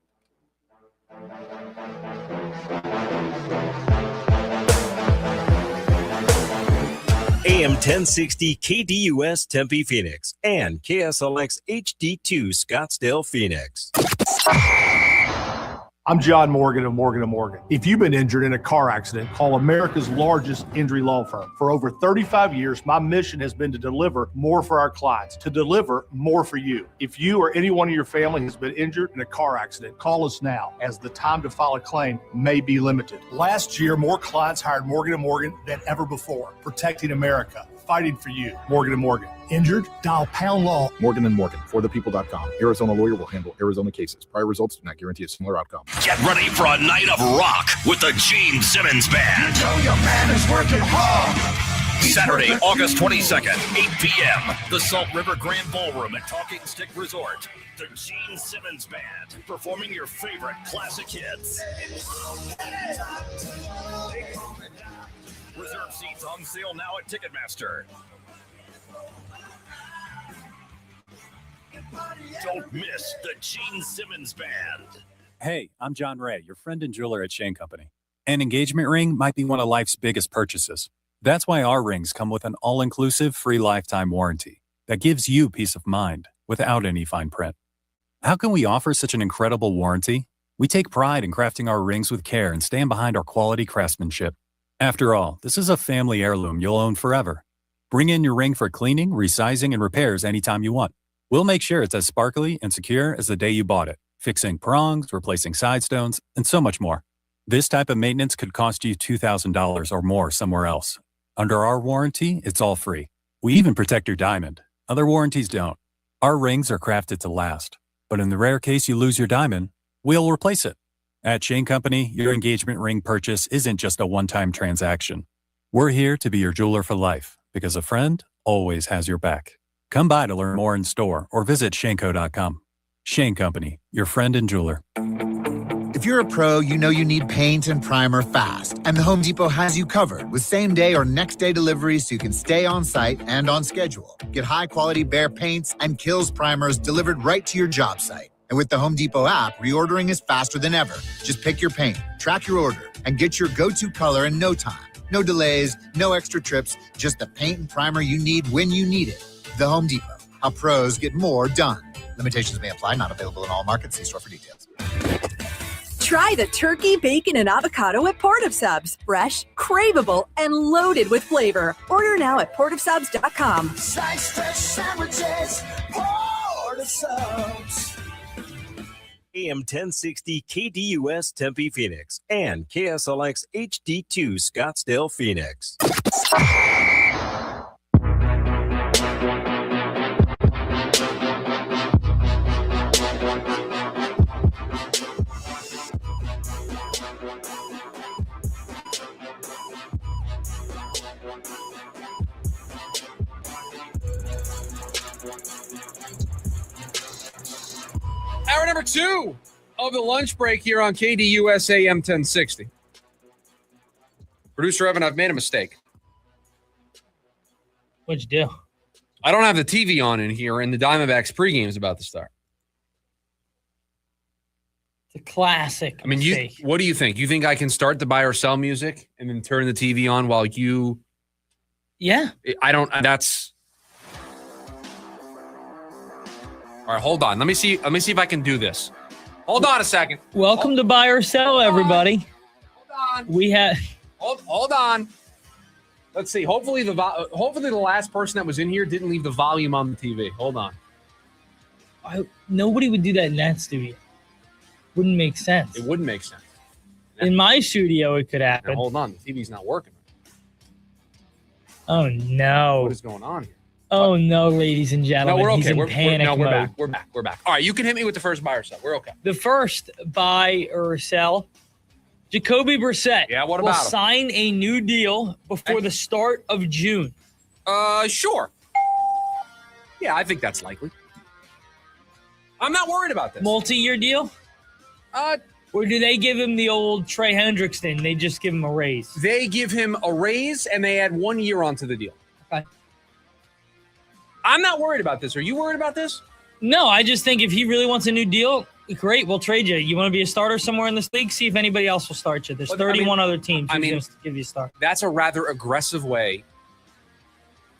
AM 1060 KDUS Tempe Phoenix and KSLX HD2 Scottsdale Phoenix. I'm John Morgan of Morgan & Morgan. If you've been injured in a car accident, call America's largest injury law firm. For over 35 years, my mission has been to deliver more for our clients, to deliver more for you. If you or anyone in your family has been injured in a car accident, call us now, as the time to file a claim may be limited. Last year, more clients hired Morgan & Morgan than ever before, protecting America, fighting for you. Morgan & Morgan. Injured? Dial pound law. Morgan & Morgan, forthepeople.com. Arizona lawyer will handle Arizona cases. Prior results do not guarantee a similar outcome. Get ready for a night of rock with the Gene Simmons Band. You know your man is working hard. Saturday, August 22nd, 8 p.m. The Salt River Grand Ballroom at Talking Stick Resort. The Gene Simmons Band performing your favorite classic hits. Reserve seats on sale now at Ticketmaster. Don't miss the Gene Simmons Band. Hey, I'm John Ray, your friend and jeweler at Shane Company. An engagement ring might be one of life's biggest purchases. That's why our rings come with an all-inclusive free lifetime warranty that gives you peace of mind without any fine print. How can we offer such an incredible warranty? We take pride in crafting our rings with care and stand behind our quality craftsmanship. After all, this is a family heirloom you'll own forever. Bring in your ring for cleaning, resizing, and repairs anytime you want. We'll make sure it's as sparkly and secure as the day you bought it, fixing prongs, replacing side stones, and so much more. This type of maintenance could cost you $2,000 or more somewhere else. Under our warranty, it's all free. We even protect your diamond. Other warranties don't. Our rings are crafted to last. But in the rare case you lose your diamond, we'll replace it. At Shane Company, your engagement ring purchase isn't just a one-time transaction. We're here to be your jeweler for life, because a friend always has your back. Come by to learn more in store or visit shaneco.com. Shane Company, your friend and jeweler. If you're a pro, you know you need paint and primer fast, and the Home Depot has you covered with same-day or next-day deliveries so you can stay on site and on schedule. Get high-quality Behr paints and Kills primers delivered right to your job site. And with the Home Depot app, reordering is faster than ever. Just pick your paint, track your order, and get your go-to color in no time. No delays, no extra trips, just the paint and primer you need when you need it. The Home Depot, how pros get more done. Limitations may apply, not available in all markets. See store for details. Try the turkey, bacon, and avocado at Port of Subs. Fresh, craveable, and loaded with flavor. Order now at portofsubs.com. Slice fresh sandwiches, Port of Subs. AM 1060 KDUS Tempe Phoenix and KSLX HD2 Scottsdale Phoenix. Hour number 2 of the lunch break here on KDUS AM 1060. Producer Evan, I've made a mistake. What'd you do? I don't have the TV on in here, and the Diamondbacks pregame is about to start. It's a classic. I mean, what do you think? You think I can start the buy or sell music and then turn the TV on while you? Yeah. I don't. That's. All right, hold on. Let me see if I can do this. Hold on a second. Welcome to Buy or Sell, everybody. Hold on. We have. Hold on. Let's see. Hopefully the last person that was in here didn't leave the volume on the TV. Hold on. Nobody would do that in that studio. Wouldn't make sense. It wouldn't make sense. In my studio, it could happen. Now, hold on. The TV's not working. Oh, no. What is going on here? Oh, no, ladies and gentlemen. No, we're okay. He's in panic mode. We're back. All right, you can hit me with the first buy or sell. We're okay. The first buy or sell, Jacoby Brissett. Yeah, what will about him? sign a new deal before the start of June. Sure. Yeah, I think that's likely. I'm not worried about this. Multi-year deal? Or do they give him the old Trey Hendrickson? They just give him a raise? They give him a raise, and they add 1 year onto the deal. Okay. I'm not worried about this. Are you worried about this? No, I just think if he really wants a new deal, great, we'll trade you. You want to be a starter somewhere in this league? See if anybody else will start you. There's 31 other teams who's going to give you a start. That's a rather aggressive way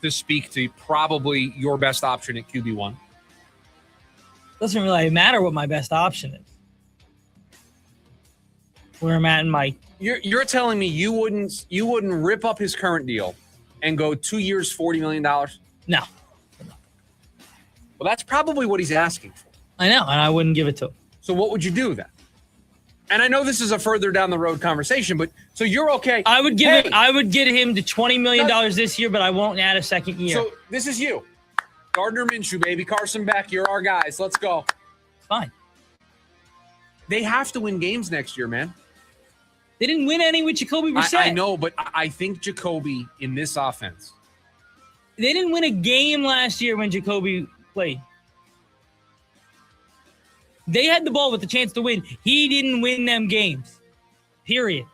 to speak to probably your best option at QB1. Doesn't really matter what my best option is. Where I'm at in my... You're telling me you wouldn't rip up his current deal and go 2 years, $40 million? No. Well, that's probably what he's asking for. I know, and I wouldn't give it to him. So what would you do then? And I know this is a further down the road conversation, but so you're okay. I would get him to $20 million this year, but I won't add a second year. So this is you. Gardner Minshew, baby. Carson Beck, you're our guys. Let's go. Fine. They have to win games next year, man. They didn't win any with Jacoby Brissett. I know, but I think Jacoby in this offense. They didn't win a game last year when Jacoby played. They had the ball with the chance to win. He didn't win them games. Period.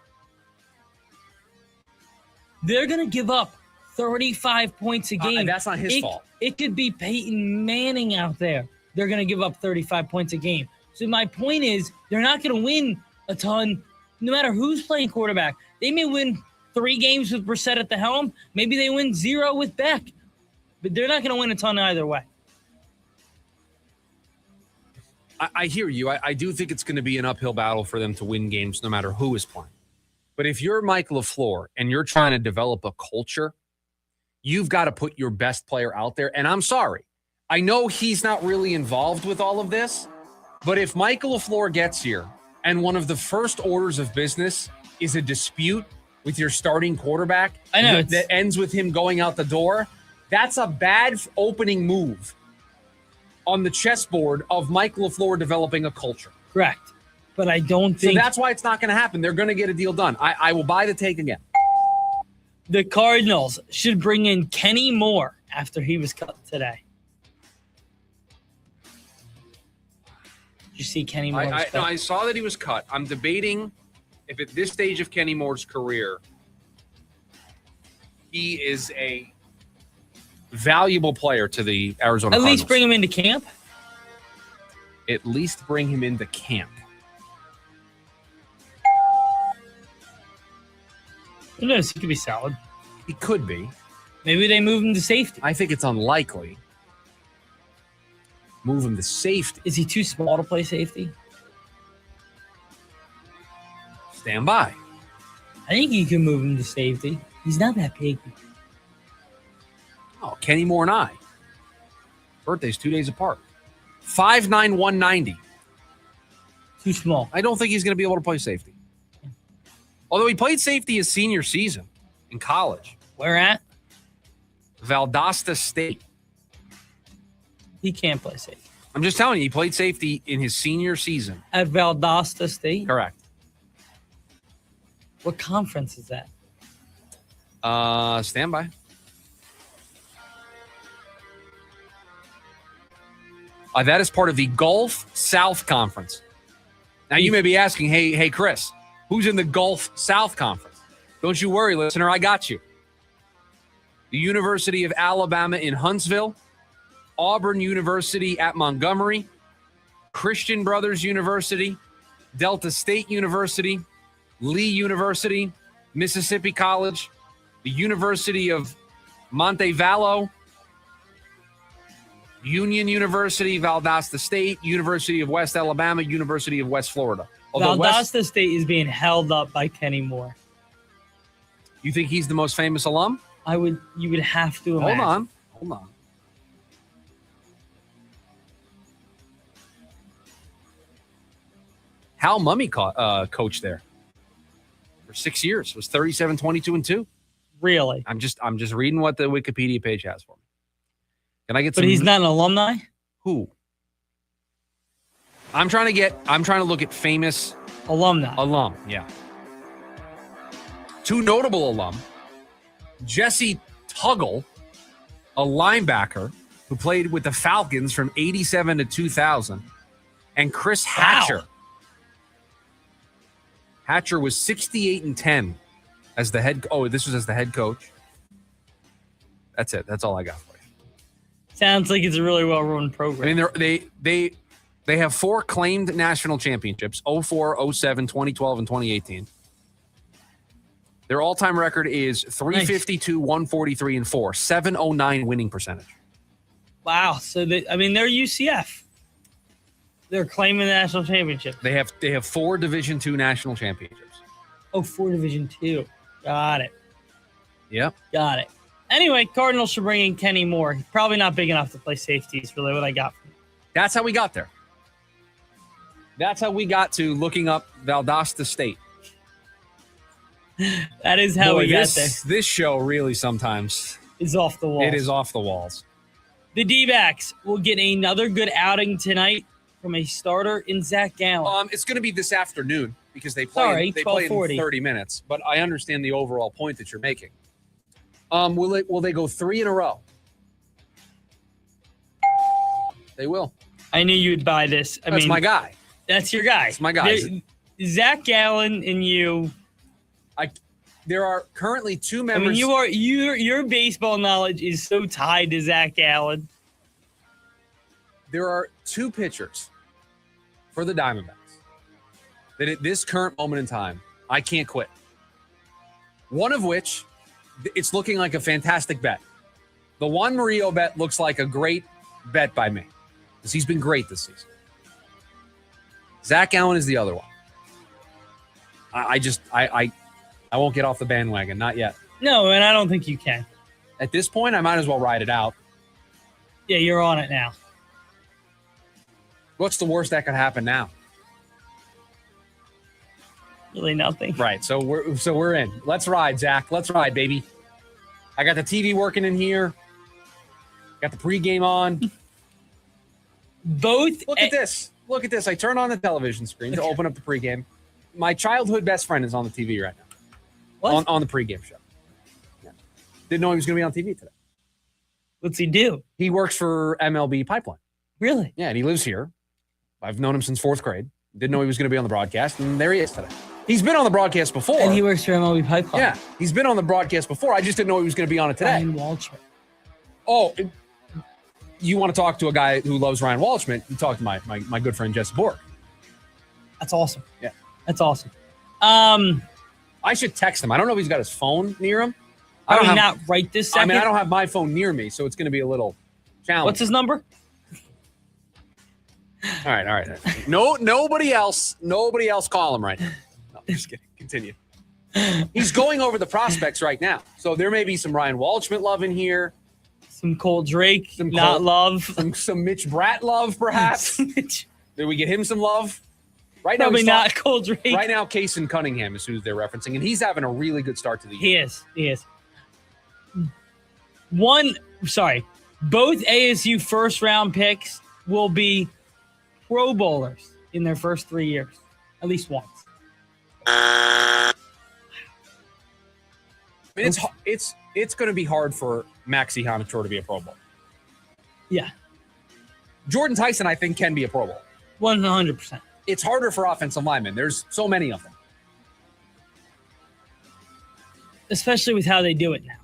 They're going to give up 35 points a game. That's not his fault. It could be Peyton Manning out there. They're going to give up 35 points a game. So my point is, they're not going to win a ton no matter who's playing quarterback. They may win 3 games with Brissett at the helm. Maybe they win 0 with Beck. But they're not going to win a ton either way. I hear you. I do think it's going to be an uphill battle for them to win games no matter who is playing. But if you're Mike LaFleur and you're trying to develop a culture, you've got to put your best player out there. And I'm sorry. I know he's not really involved with all of this, but if Michael LaFleur gets here and one of the first orders of business is a dispute with your starting quarterback that ends with him going out the door, that's a bad opening move on the chessboard of Mike LaFleur developing a culture. Correct. But I don't think... So that's why it's not going to happen. They're going to get a deal done. I will buy the take again. The Cardinals should bring in Kenny Moore after he was cut today. Did you see Kenny Moore? I saw that he was cut. I'm debating if at this stage of Kenny Moore's career, he is a valuable player to the Arizona Cardinals. At least bring him into camp? At least bring him into camp. Who knows? He could be solid. He could be. Maybe they move him to safety. I think it's unlikely. Move him to safety. Is he too small to play safety? Stand by. I think you can move him to safety. He's not that big. Oh, Kenny Moore and I. Birthday's 2 days apart. 5'9", 190. Too small. I don't think he's going to be able to play safety. Although he played safety his senior season in college. Where at? Valdosta State. He can't play safety. I'm just telling you, he played safety in his senior season. At Valdosta State? Correct. What conference is that? Stand by. That is part of the Gulf South Conference. Now, you may be asking, hey, Chris, who's in the Gulf South Conference? Don't you worry, listener, I got you. The University of Alabama in Huntsville, Auburn University at Montgomery, Christian Brothers University, Delta State University, Lee University, Mississippi College, the University of Montevallo, Union University, Valdosta State, University of West Alabama, University of West Florida. Valdosta State is being held up by Kenny Moore. You think he's the most famous alum? You would have to imagine. Hold on. Hal Mummy coached there for 6 years. It was 37, 22, and 2. Really? I'm just reading what the Wikipedia page has for me. Can I get But he's not an alumni? Who? I'm trying to look at famous alumni. Alum, yeah. Two notable alum. Jesse Tuggle, a linebacker who played with the Falcons from 87 to 2000, and Chris Hatcher. Hatcher was 68-10 as the head. Oh, this was as the head coach. That's it. That's all I got for you. Sounds like it's a really well-run program. I mean, they have 4 claimed national championships: 04, 07, 2012, and 2018. Their all-time record is 352, 143, and 4. 709 winning percentage. Wow. So they're UCF. They're claiming the national championship. They have 4 Division II national championships. Oh, 4 Division II. Got it. Yep. Got it. Anyway, Cardinals should bring in Kenny Moore. He's probably not big enough to play safety is really what I got from him. That's how we got there. That's how we got to looking up Valdosta State. That is how we got there. This show really sometimes is off the walls. It is off the walls. The D-backs will get another good outing tonight from a starter in Zach Gallen. It's going to be this afternoon because they play in 30 minutes. But I understand the overall point that you're making. Will they go 3 in a row? They will. I knew you'd buy this. That's my guy. That's your guy. That's my guy. Zach Gallen and you. There are currently 2 members. I mean, your baseball knowledge is so tied to Zach Gallen. There are 2 pitchers for the Diamondbacks that at this current moment in time, I can't quit. One of which, it's looking like a fantastic bet. The Juan Murillo bet looks like a great bet by me because he's been great this season. Zach Allen is the other one. I won't get off the bandwagon. Not yet. No, and I don't think you can. At this point, I might as well ride it out. Yeah, you're on it now. What's the worst that could happen now? Really nothing. Right. So we're in. Let's ride, Zach. Let's ride, baby. I got the TV working in here. Got the pregame on. Both. Look at this. Look at this. I turn on the television screen to open up the pregame. My childhood best friend is on the TV right now. What? On the pregame show. Yeah. Didn't know he was going to be on TV today. What's he do? He works for MLB Pipeline. Really? Yeah, and he lives here. I've known him since 4th grade. Didn't know he was going to be on the broadcast, and there he is today. He's been on the broadcast before. And he works for MLB Pipeline. Yeah, he's been on the broadcast before. I just didn't know he was going to be on it today. Ryan Walchman. Oh, you want to talk to a guy who loves Ryan Walchman? You talk to my good friend Jesse Borg. That's awesome. Yeah, that's awesome. I should text him. I don't know if he's got his phone near him. Not right this second. I don't have my phone near me, so it's going to be a little challenging. What's his number? All right. No, nobody else call him right now. No, just kidding. Continue. He's going over the prospects right now. So there may be some Ryan Walchman love in here. Some Cole Drake, love. Some Mitch Bratt love, perhaps. Did we get him some love? Right Probably now, not Cole Drake. Right now, Kason Cunningham is who they're referencing, and he's having a really good start to the year. He is. Both ASU first-round picks will be Pro Bowlers in their first 3 years, at least once. I mean, it's going to be hard for Maxi Hanator to be a Pro Bowl. Yeah. Jordan Tyson, I think, can be a Pro Bowl. 100%. It's harder for offensive linemen. There's so many of them. Especially with how they do it now.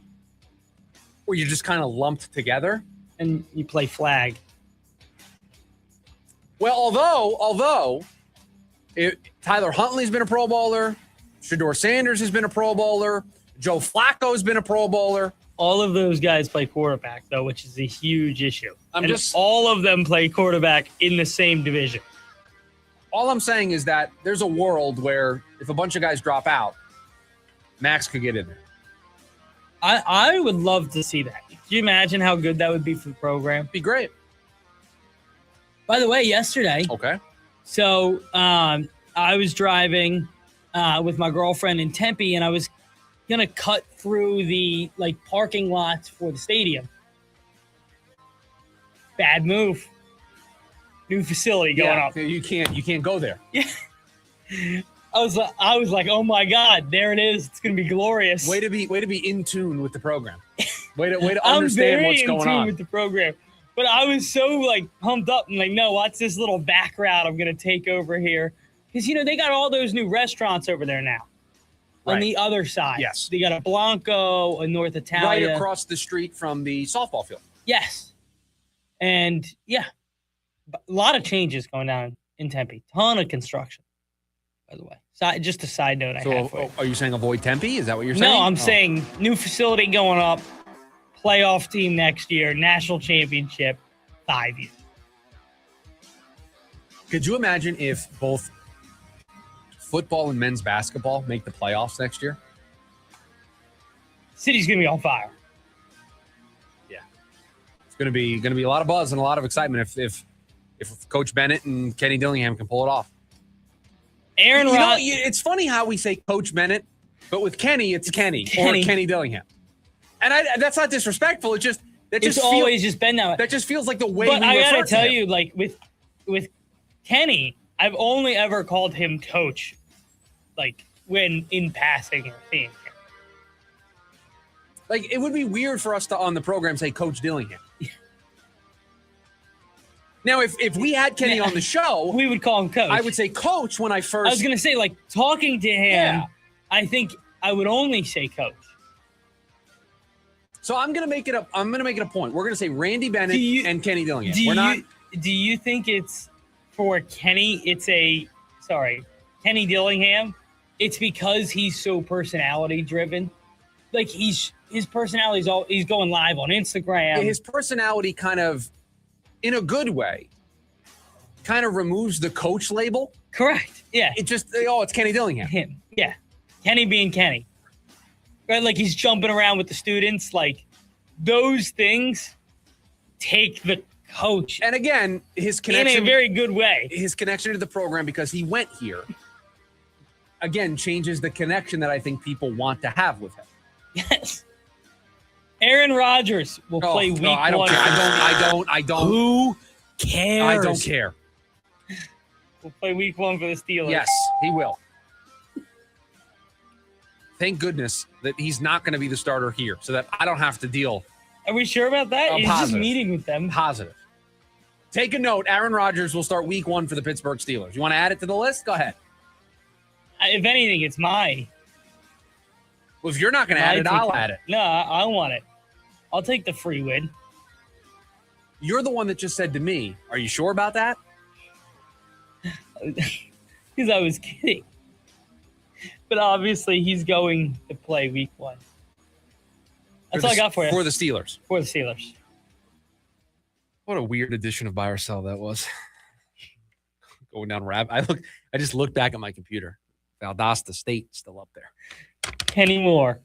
Where you're just kind of lumped together. And you play flag. Well, although Tyler Huntley's been a Pro Bowler, Shedeur Sanders has been a Pro Bowler, Joe Flacco's been a Pro Bowler. All of those guys play quarterback, though, which is a huge issue. All of them play quarterback in the same division. All I'm saying is that there's a world where if a bunch of guys drop out, Max could get in there. I would love to see that. Can you imagine how good that would be for the program? Be great. By the way, yesterday. Okay. So I was driving with my girlfriend in Tempe, and I was gonna cut through the parking lots for the stadium. Bad move. New facility going up. You can't go there. Yeah. I was like, oh my God, there it is. It's gonna be glorious. Way to be in tune with the program. Way to understand what's going on. I'm very in tune with the program. But I was so pumped up and no, watch this little back route I'm gonna take over here. Because they got all those new restaurants over there now. Right. On the other side. Yes. They got a Blanco, a North Italia. Right across the street from the softball field. Yes. And yeah. A lot of changes going on in Tempe. Ton of construction, by the way. Just a side note I have for you. Are you saying avoid Tempe? Is that what you're saying? No, I'm saying new facility going up, playoff team next year, national championship, 5 years. Could you imagine if both football and men's basketball make the playoffs next year? City's going to be on fire. Yeah. It's going to be a lot of buzz and a lot of excitement if Coach Bennett and Kenny Dillingham can pull it off. It's funny how we say Coach Bennett, but with Kenny, it's Kenny or Kenny Dillingham. And that's not disrespectful. It's always just been that way. That just feels like the way but we I refer gotta tell to him. you, with Kenny, I've only ever called him Coach, when in passing or seeing him. It would be weird for us to on the program say Coach Dillingham. Now, if we had Kenny on the show, we would call him Coach. I would say Coach when I first. I was gonna say talking to him. Yeah. I think I would only say Coach. So I'm gonna make it a point. We're gonna say Randy Bennett and Kenny Dillingham. Do you think it's for Kenny? Kenny Dillingham. It's because he's so personality driven. His personality he's going live on Instagram. His personality kind of, in a good way, kind of removes the coach label. Correct. Yeah. It just, it's Kenny Dillingham. Him. Yeah. Kenny being Kenny. Right? Like he's jumping around with the students. Like those things take the coach. And again, his connection. In a very good way. His connection to the program because he went here, again, changes the connection that I think people want to have with him. Yes. Aaron Rodgers will play week 1. I don't care. I don't. Who cares? I don't care. We'll play week 1 for the Steelers. Yes, he will. Thank goodness that he's not going to be the starter here so that I don't have to deal. Are we sure about that? He's just meeting with them. Positive. Take a note. Aaron Rodgers will start week 1 for the Pittsburgh Steelers. You want to add it to the list? Go ahead. If anything, it's my. Well, if you're not going to add it, I'll add it. No, I want it. I'll take the free win. You're the one that just said to me, are you sure about that? Because I was kidding. But obviously, he's going to play week 1. That's all I got for you. For the Steelers. For the Steelers. What a weird edition of Buy or Sell that was. Going down I just looked back at my computer. Valdosta State still up there. Kenny Moore.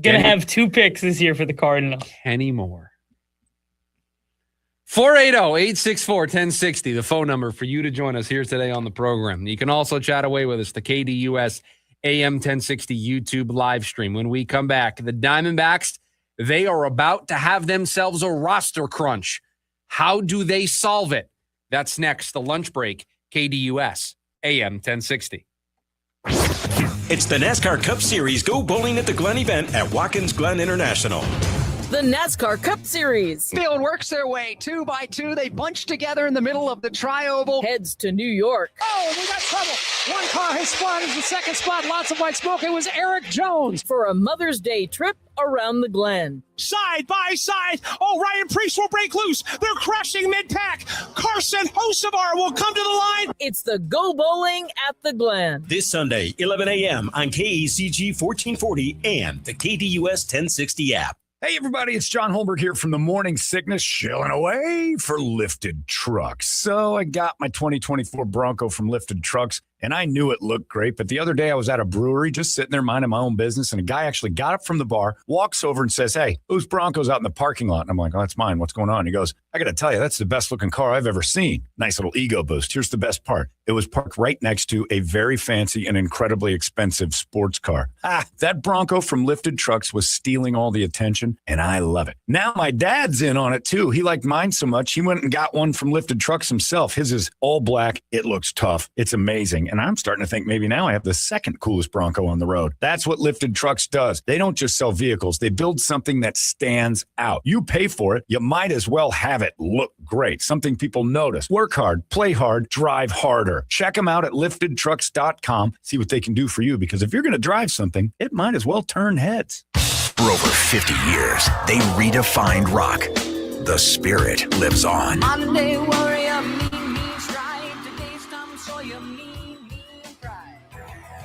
Going to have 2 picks this year for the Cardinals. Kenny Moore. 480-864-1060, the phone number for you to join us here today on the program. You can also chat away with us, the KDUS AM 1060 YouTube live stream. When we come back, the Diamondbacks, they are about to have themselves a roster crunch. How do they solve it? That's next, the lunch break, KDUS AM 1060. It's the NASCAR Cup Series Go Bowling at the Glen event at Watkins Glen International. The NASCAR Cup Series. Field works their way 2 by 2. They bunch together in the middle of the tri-oval. Heads to New York. Oh, we got trouble. One car has spun. It's the second spot. Lots of white smoke. It was Eric Jones. For a Mother's Day trip around the Glen. Side by side. Oh, Ryan Priest will break loose. They're crashing mid-pack. Carson Hocevar will come to the line. It's the Go Bowling at the Glen. This Sunday, 11 a.m. on KECG 1440 and the KDUS 1060 app. Hey, everybody, it's John Holmberg here from the Morning Sickness, chilling away for Lifted Trucks. So I got my 2024 Bronco from Lifted Trucks, and I knew it looked great. But the other day I was at a brewery just sitting there minding my own business, and a guy actually got up from the bar, walks over and says, "Hey, whose Bronco's out in the parking lot?" And I'm like, "Oh, that's mine. What's going on?" He goes, "I got to tell you, that's the best looking car I've ever seen." Nice little ego boost. Here's the best part. It was parked right next to a very fancy and incredibly expensive sports car. That Bronco from Lifted Trucks was stealing all the attention, and I love it. Now my dad's in on it too. He liked mine so much, he went and got one from Lifted Trucks himself. His is all black. It looks tough. It's amazing. And I'm starting to think maybe now I have the second coolest Bronco on the road. That's what Lifted Trucks does. They don't just sell vehicles. They build something that stands out. You pay for it. You might as well have it look great. Something people notice. Work hard, play hard, drive harder. Check them out at liftedtrucks.com. See what they can do for you, because if you're going to drive something, it might as well turn heads. For over 50 years, they redefined rock. The spirit lives on. Monday warrior, mean strike. Today's Tom Sawyer, mean pride.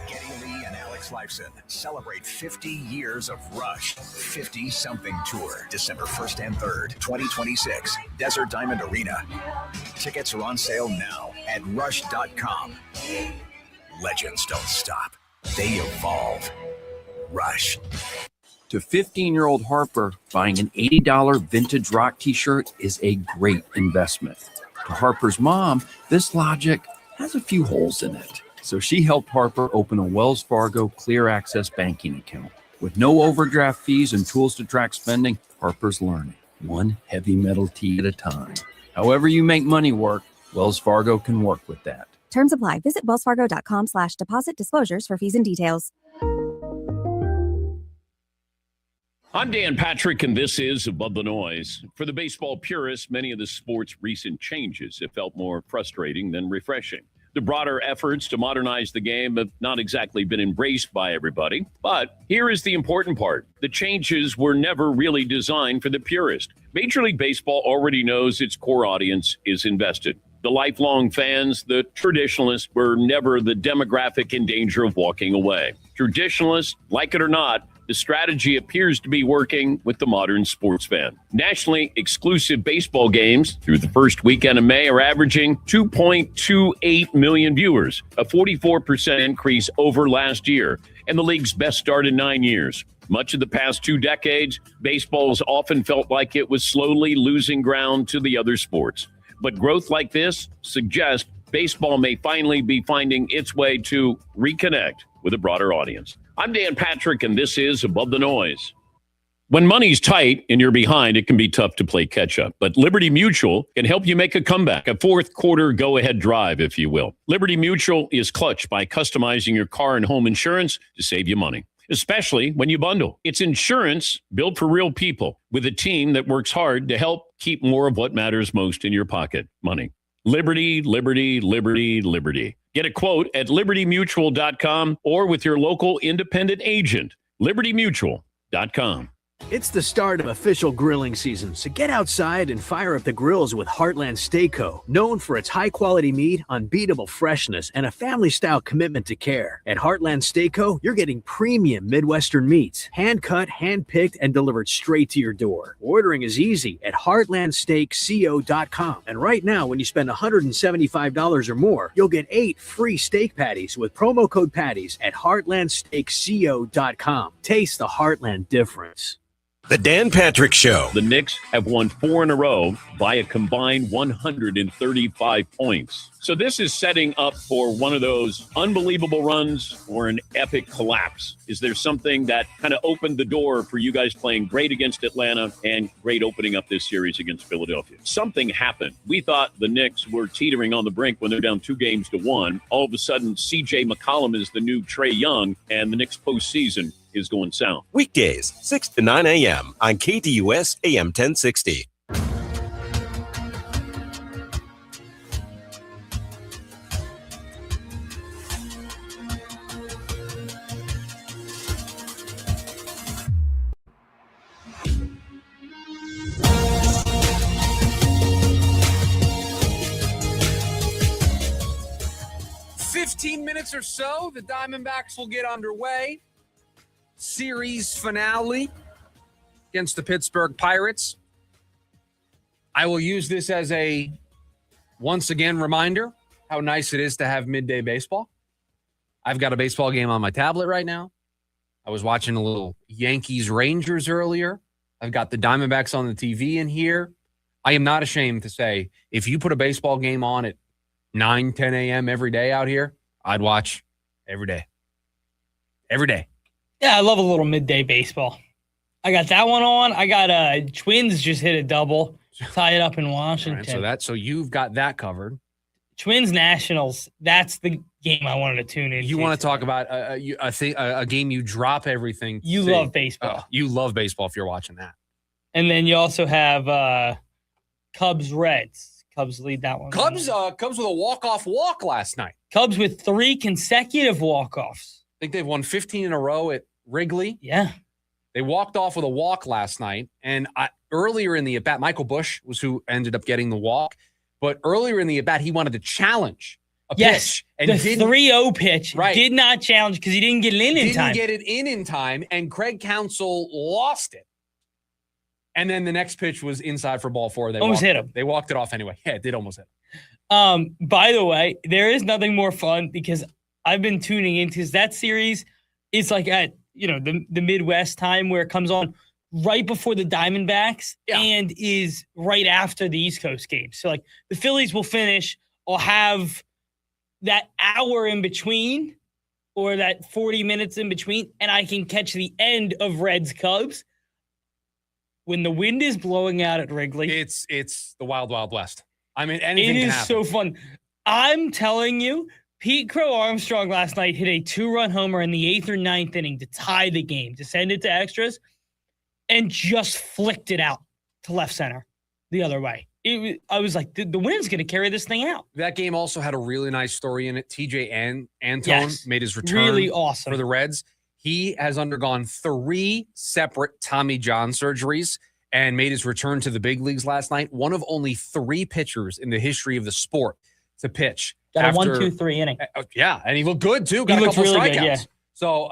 Geddy Lee and Alex Lifeson celebrate 50 years of Rush. 50-something tour, December 1st and 3rd, 2026, Desert Diamond Arena. Tickets are on sale now at rush.com. Legends don't stop. They evolve. Rush. To 15-year-old Harper, buying an $80 vintage rock t-shirt is a great investment. To Harper's mom, this logic has a few holes in it. So she helped Harper open a Wells Fargo Clear Access banking account. With no overdraft fees and tools to track spending, Harper's learning, one heavy metal tee at a time. However you make money work, Wells Fargo can work with that. Terms apply. Visit wellsfargo.com/deposit disclosures for fees and details. I'm Dan Patrick, and this is Above the Noise. For the baseball purists, many of the sport's recent changes have felt more frustrating than refreshing. The broader efforts to modernize the game have not exactly been embraced by everybody. But here is the important part. The changes were never really designed for the purist. Major League Baseball already knows its core audience is invested. The lifelong fans, the traditionalists, were never the demographic in danger of walking away. Traditionalists, like it or not, The strategy appears to be working with the modern sports fan. Nationally exclusive baseball games through the first weekend of May are averaging 2.28 million viewers, a 44% increase over last year, and the league's best start in 9 years. Much of the past 2 decades, baseball has often felt like it was slowly losing ground to the other sports. But growth like this suggests baseball may finally be finding its way to reconnect with a broader audience. I'm Dan Patrick, and this is Above the Noise. When money's tight and you're behind, it can be tough to play catch-up. But Liberty Mutual can help you make a comeback, a fourth-quarter go-ahead drive, if you will. Liberty Mutual is clutch by customizing your car and home insurance to save you money, especially when you bundle. It's insurance built for real people with a team that works hard to help keep more of what matters most in your pocket, money. Liberty, liberty, liberty, liberty. Get a quote at libertymutual.com or with your local independent agent, libertymutual.com. It's the start of official grilling season, so get outside and fire up the grills with Heartland Steakco, known for its high-quality meat, unbeatable freshness, and a family-style commitment to care. At Heartland Steakco, you're getting premium Midwestern meats, hand-cut, hand-picked, and delivered straight to your door. Ordering is easy at heartlandsteakco.com. And right now, when you spend $175 or more, you'll get 8 free steak patties with promo code PATTIES at heartlandsteakco.com. Taste the Heartland difference. The Dan Patrick Show. The Knicks have won 4 in a row by a combined 135 points. So this is setting up for one of those unbelievable runs or an epic collapse. Is there something that kind of opened the door for you guys playing great against Atlanta and great opening up this series against Philadelphia? Something happened. We thought the Knicks were teetering on the brink when they're down 2-1. All of a sudden, C.J. McCollum is the new Trae Young, and the Knicks postseason is going south. Weekdays, 6 to 9 a.m. on KDUS AM 1060. Minutes or so, the Diamondbacks will get underway. Series finale against the Pittsburgh Pirates. I will use this as a once again reminder how nice it is to have midday baseball. I've got a baseball game on my tablet right now. I was watching a little Yankees Rangers earlier. I've got the Diamondbacks on the TV in here. I am not ashamed to say if you put a baseball game on at 9, 10 a.m. every day out here, I'd watch every day. Every day. Yeah, I love a little midday baseball. I got that one on. I got Twins just hit a double, tie it up in Washington. Right, so you've got that covered. Twins Nationals. That's the game I wanted to tune in. You want to talk about a game you drop everything. You love baseball. You love baseball if you're watching that. And then you also have Cubs Reds. Cubs lead that one. Cubs with a walk-off walk last night. Cubs with 3 consecutive walk-offs. I think they've won 15 in a row at Wrigley. Yeah. They walked off with a walk last night. And earlier in the at-bat, Michael Busch was who ended up getting the walk. But earlier in the at-bat, he wanted to challenge a pitch. And the 3-0 pitch did not challenge because he didn't get it in time. Didn't get it in time, and Craig Counsell lost it. And then the next pitch was inside for ball 4. They almost hit him. They walked it off anyway. Yeah, it did almost hit him. By the way, there is nothing more fun because I've been tuning into that series. It's like at the Midwest time where it comes on right before the Diamondbacks and is right after the East Coast game. So like the Phillies will finish, I'll have that hour in between or that 40 minutes in between, and I can catch the end of Reds Cubs. When the wind is blowing out at Wrigley. It's the wild, wild west. I mean, anything can happen. It is so fun. I'm telling you, Pete Crow Armstrong last night hit a 2-run homer in the 8th or 9th inning to tie the game, to send it to extras, and just flicked it out to left center the other way. I was like, the wind's going to carry this thing out. That game also had a really nice story in it. TJ Antone made his return really awesome for the Reds. He has undergone 3 separate Tommy John surgeries and made his return to the big leagues last night. One of only 3 pitchers in the history of the sport to pitch. Got a 1-2-3 inning. Yeah, and he looked good, too. Got a couple really strikeouts. Good, yeah. So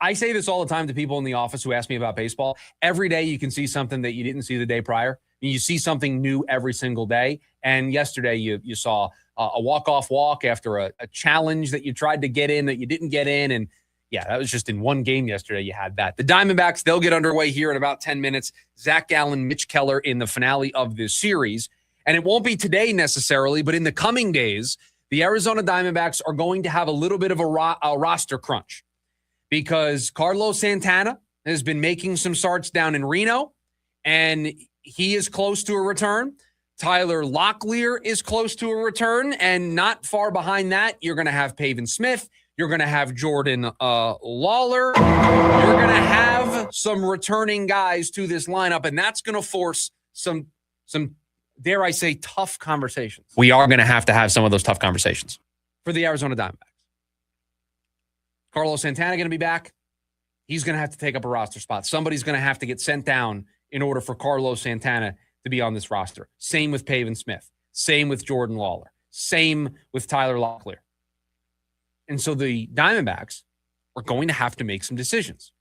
I say this all the time to people in the office who ask me about baseball. Every day you can see something that you didn't see the day prior. You see something new every single day. And yesterday you saw a walk-off walk after a challenge that you tried to get in that you didn't get in. And yeah, that was just in one game yesterday you had that. The Diamondbacks, they'll get underway here in about 10 minutes. Zach Gallen, Mitch Keller in the finale of this series. And it won't be today necessarily, but in the coming days, the Arizona Diamondbacks are going to have a little bit of a roster crunch because Carlos Santana has been making some starts down in Reno, and he is close to a return. Tyler Locklear is close to a return, and not far behind that, you're going to have Pavin Smith. You're going to have Jordan Lawler. You're going to have some returning guys to this lineup, and that's going to force some, dare I say, tough conversations. We are going to have some of those tough conversations for the Arizona Diamondbacks. Carlos Santana going to be back. He's going to have to take up a roster spot. Somebody's going to have to get sent down in order for Carlos Santana to be on this roster. Same with Pavin Smith. Same with Jordan Lawler. Same with Tyler Locklear. And so the Diamondbacks are going to have to make some decisions.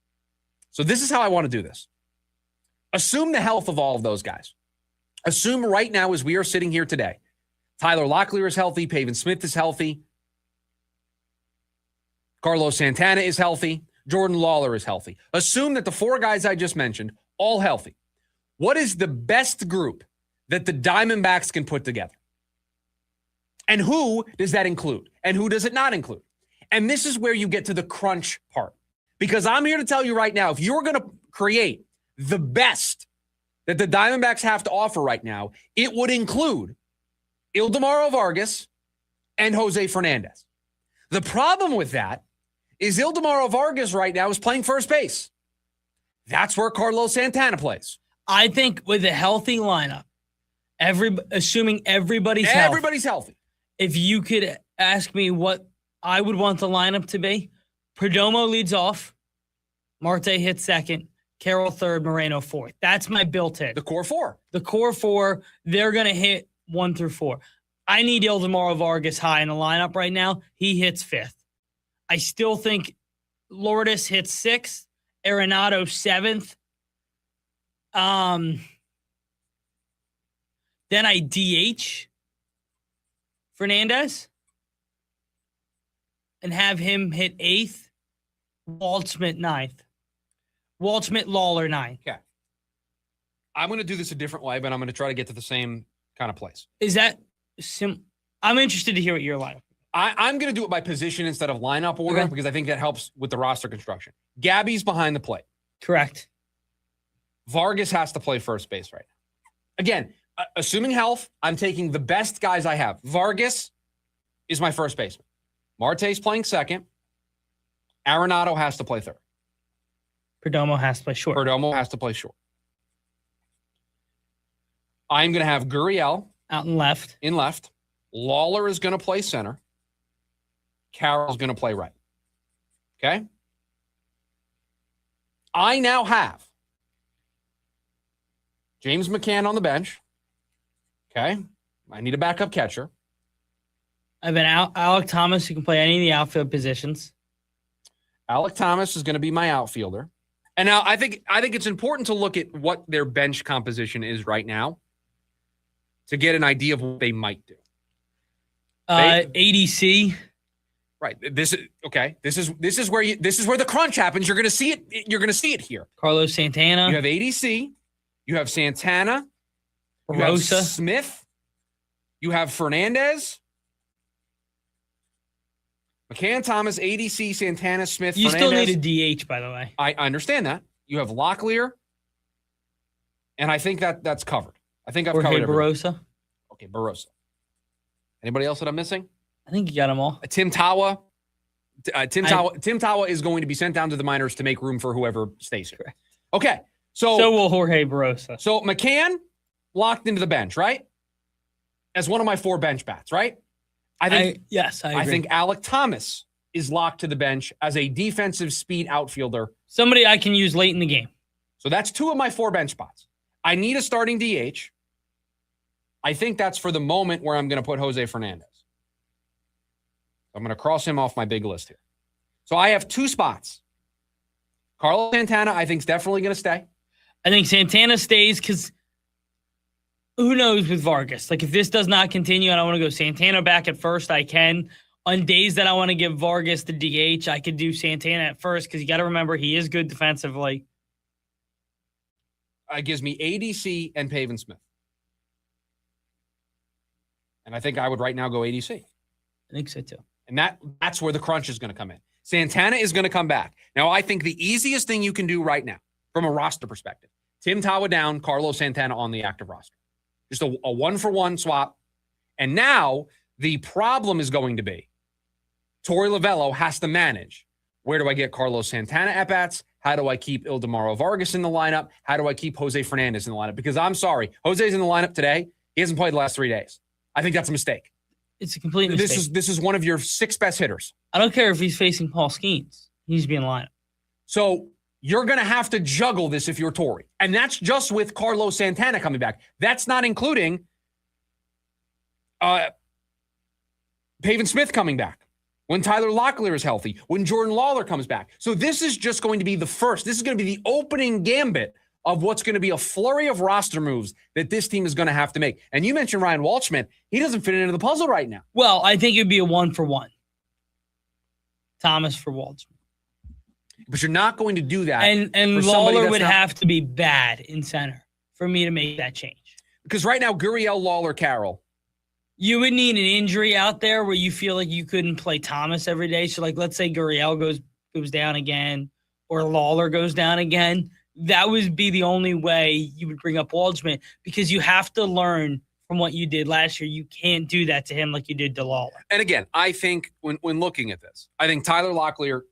So this is how I want to do this. Assume the health of all of those guys. Assume right now as we are sitting here today, Tyler Locklear is healthy, Pavin Smith is healthy, Carlos Santana is healthy, Jordan Lawler is healthy. Assume that the four guys I just mentioned, all healthy. What is the best group that the Diamondbacks can put together? And who does that include? And who does it not include? And this is where you get to the crunch part. Because I'm here to tell you right now, if you're going to create the best that the Diamondbacks have to offer right now, it would include Ildemaro Vargas and Jose Fernandez. The problem with that is Ildemaro Vargas right now is playing first base. That's where Carlos Santana plays. I think with a healthy lineup, assuming everybody's healthy. If you could ask me what I would want the lineup to be, Perdomo leads off, Marte hits second, Carroll third, Moreno fourth. That's my built-in. The core four. The core four, they're going to hit 1 through 4. I need Ildemaro Vargas high in the lineup right now. He hits 5th. I still think Lourdes hits 6th, Arenado 7th. Then I DH Fernandez and have him hit 8th, Waldschmidt 9th. Waldschmidt, Lawler 9th. Okay. I'm going to do this a different way, but I'm going to try to get to the same kind of place. Is that I'm interested to hear what your lineup. I'm going to do it by position instead of lineup order because I think that helps with the roster construction. Gabby's behind the plate. Correct. Vargas has to play first base right now. Again, assuming health, I'm taking the best guys I have. Vargas is my first baseman. Marte's playing second. Arenado has to play third. Perdomo has to play short. I'm going to have Gurriel out in left. Lawler is going to play center. Carroll's going to play right. Okay? I now have James McCann on the bench. Okay? I need a backup catcher. I have an Alec Thomas who can play any of the outfield positions. Alec Thomas is going to be my outfielder. And now I think it's important to look at what their bench composition is right now to get an idea of what they might do. ADC. Right. This is where the crunch happens. You're going to see it. You're going to see it here. Carlos Santana. You have ADC. You have Santana. You have Smith. You have Fernandez. McCann, Thomas, ADC, Santana, Smith, You Fernandez. still need a DH, by the way. I understand that. You have Locklear. And I think that's covered. I think I've covered Barossa. Okay, Barossa. Anybody else that I'm missing? I think you got them all. Tim Tawa. Tim Tawa is going to be sent down to the minors to make room for whoever stays here. Okay. So will Jorge Barossa. So McCann locked into the bench, right? As one of my 4 bench bats, right? I agree. I think Alec Thomas is locked to the bench as a defensive speed outfielder. Somebody I can use late in the game. So that's 2 of my 4 bench spots. I need a starting DH. I think that's for the moment where I'm going to put Jose Fernandez. I'm going to cross him off my big list here. So I have 2 spots. Carlos Santana, I think, is definitely going to stay. I think Santana stays because who knows with Vargas? Like, if this does not continue and I want to go Santana back at first, I can. On days that I want to give Vargas the DH, I could do Santana at first because you got to remember he is good defensively. It gives me ADC and Pavin Smith. And I think I would right now go ADC. I think so too. And that's where the crunch is going to come in. Santana is going to come back. Now, I think the easiest thing you can do right now from a roster perspective, Tim Tawa down, Carlos Santana on the active roster. Just a one-for-one swap. And now the problem is going to be Torey Lovello has to manage. Where do I get Carlos Santana at-bats? How do I keep Ildemaro Vargas in the lineup? How do I keep Jose Fernandez in the lineup? Because I'm sorry, Jose's in the lineup today. He hasn't played the last 3 days. I think that's a mistake. It's a complete mistake. This is one of your 6 best hitters. I don't care if he's facing Paul Skenes. He needs to be in the lineup. So you're going to have to juggle this if you're Torey. And that's just with Carlos Santana coming back. That's not including Pavin Smith coming back. When Tyler Locklear is healthy, when Jordan Lawler comes back. So this is just going to be the first. This is going to be the opening gambit of what's going to be a flurry of roster moves that this team is going to have to make. And you mentioned Ryan Waldschmidt. He doesn't fit into the puzzle right now. Well, I think it would be a 1-for-1. Thomas for Waldschmidt. But you're not going to do that. And Lawler would have to be bad in center for me to make that change. Because right now, Gurriel, Lawler, Carroll. You would need an injury out there where you feel like you couldn't play Thomas every day. So, like, let's say Gurriel goes down again or Lawler goes down again. That would be the only way you would bring up Waldschmidt because you have to learn from what you did last year. You can't do that to him like you did to Lawler. And again, I think when looking at this, I think Tyler Locklear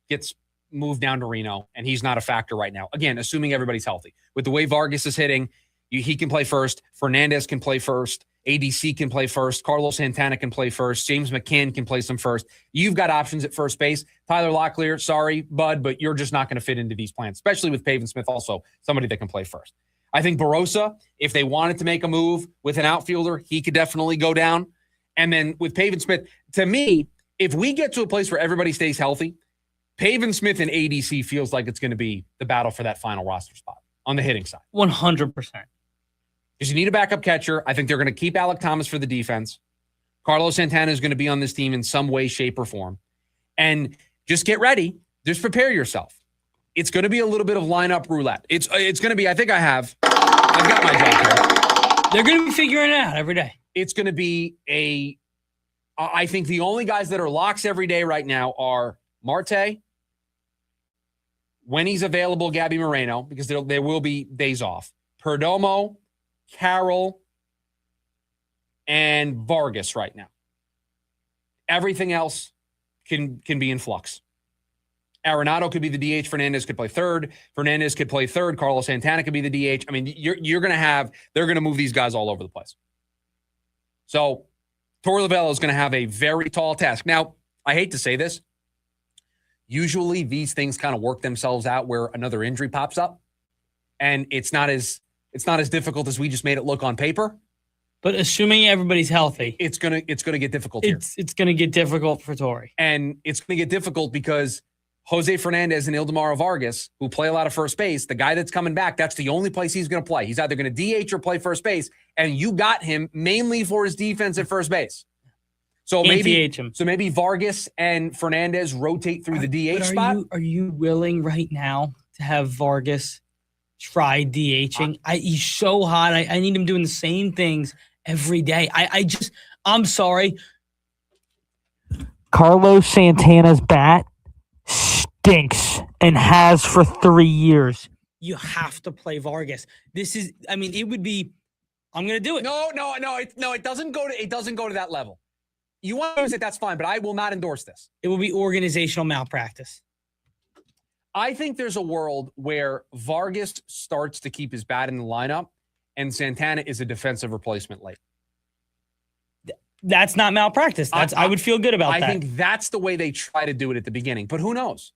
gets moved down to Reno, and he's not a factor right now. Again, assuming everybody's healthy. With the way Vargas is hitting, he can play first. Fernandez can play first. ADC can play first. Carlos Santana can play first. James McCann can play some first. You've got options at first base. Tyler Locklear, sorry, bud, but you're just not going to fit into these plans, especially with Pavin Smith also, somebody that can play first. I think Barossa, if they wanted to make a move with an outfielder, he could definitely go down. And then with Pavin Smith, to me, if we get to a place where everybody stays healthy, Pavin Smith and ADC feels like it's going to be the battle for that final roster spot on the hitting side. 100%. Because you need a backup catcher. I think they're going to keep Alec Thomas for the defense. Carlos Santana is going to be on this team in some way, shape, or form. And just get ready. Just prepare yourself. It's going to be a little bit of lineup roulette. It's going to be, I've got my job here. They're going to be figuring it out every day. It's going to be I think the only guys that are locks every day right now are Marte, when he's available, Gabby Moreno, because there will be days off. Perdomo, Carroll, and Vargas right now. Everything else can be in flux. Arenado could be the DH. Fernandez could play third. Fernandez could play third. Carlos Santana could be the DH. I mean, they're going to move these guys all over the place. So Torey Lovello is going to have a very tall task. Now, I hate to say this. Usually these things kind of work themselves out where another injury pops up, and it's not as difficult as we just made it look on paper. But assuming everybody's healthy, it's gonna get difficult here. It's gonna get difficult for Torey. And it's gonna get difficult because Jose Fernandez and Ildemaro Vargas, who play a lot of first base, the guy that's coming back, that's the only place he's gonna play. He's either gonna DH or play first base, and you got him mainly for his defense at first base. So maybe Vargas and Fernandez rotate through the DH spot. Are you willing right now to have Vargas try DHing? He's so hot. I need him doing the same things every day. I'm sorry. Carlos Santana's bat stinks and has for 3 years. You have to play Vargas. It would be, I'm going to do it. No, it doesn't go to that level. You want to use it, that's fine, but I will not endorse this. It will be organizational malpractice. I think there's a world where Vargas starts to keep his bat in the lineup and Santana is a defensive replacement late. That's not malpractice. I would feel good about that. I think that's the way they try to do it at the beginning, but who knows?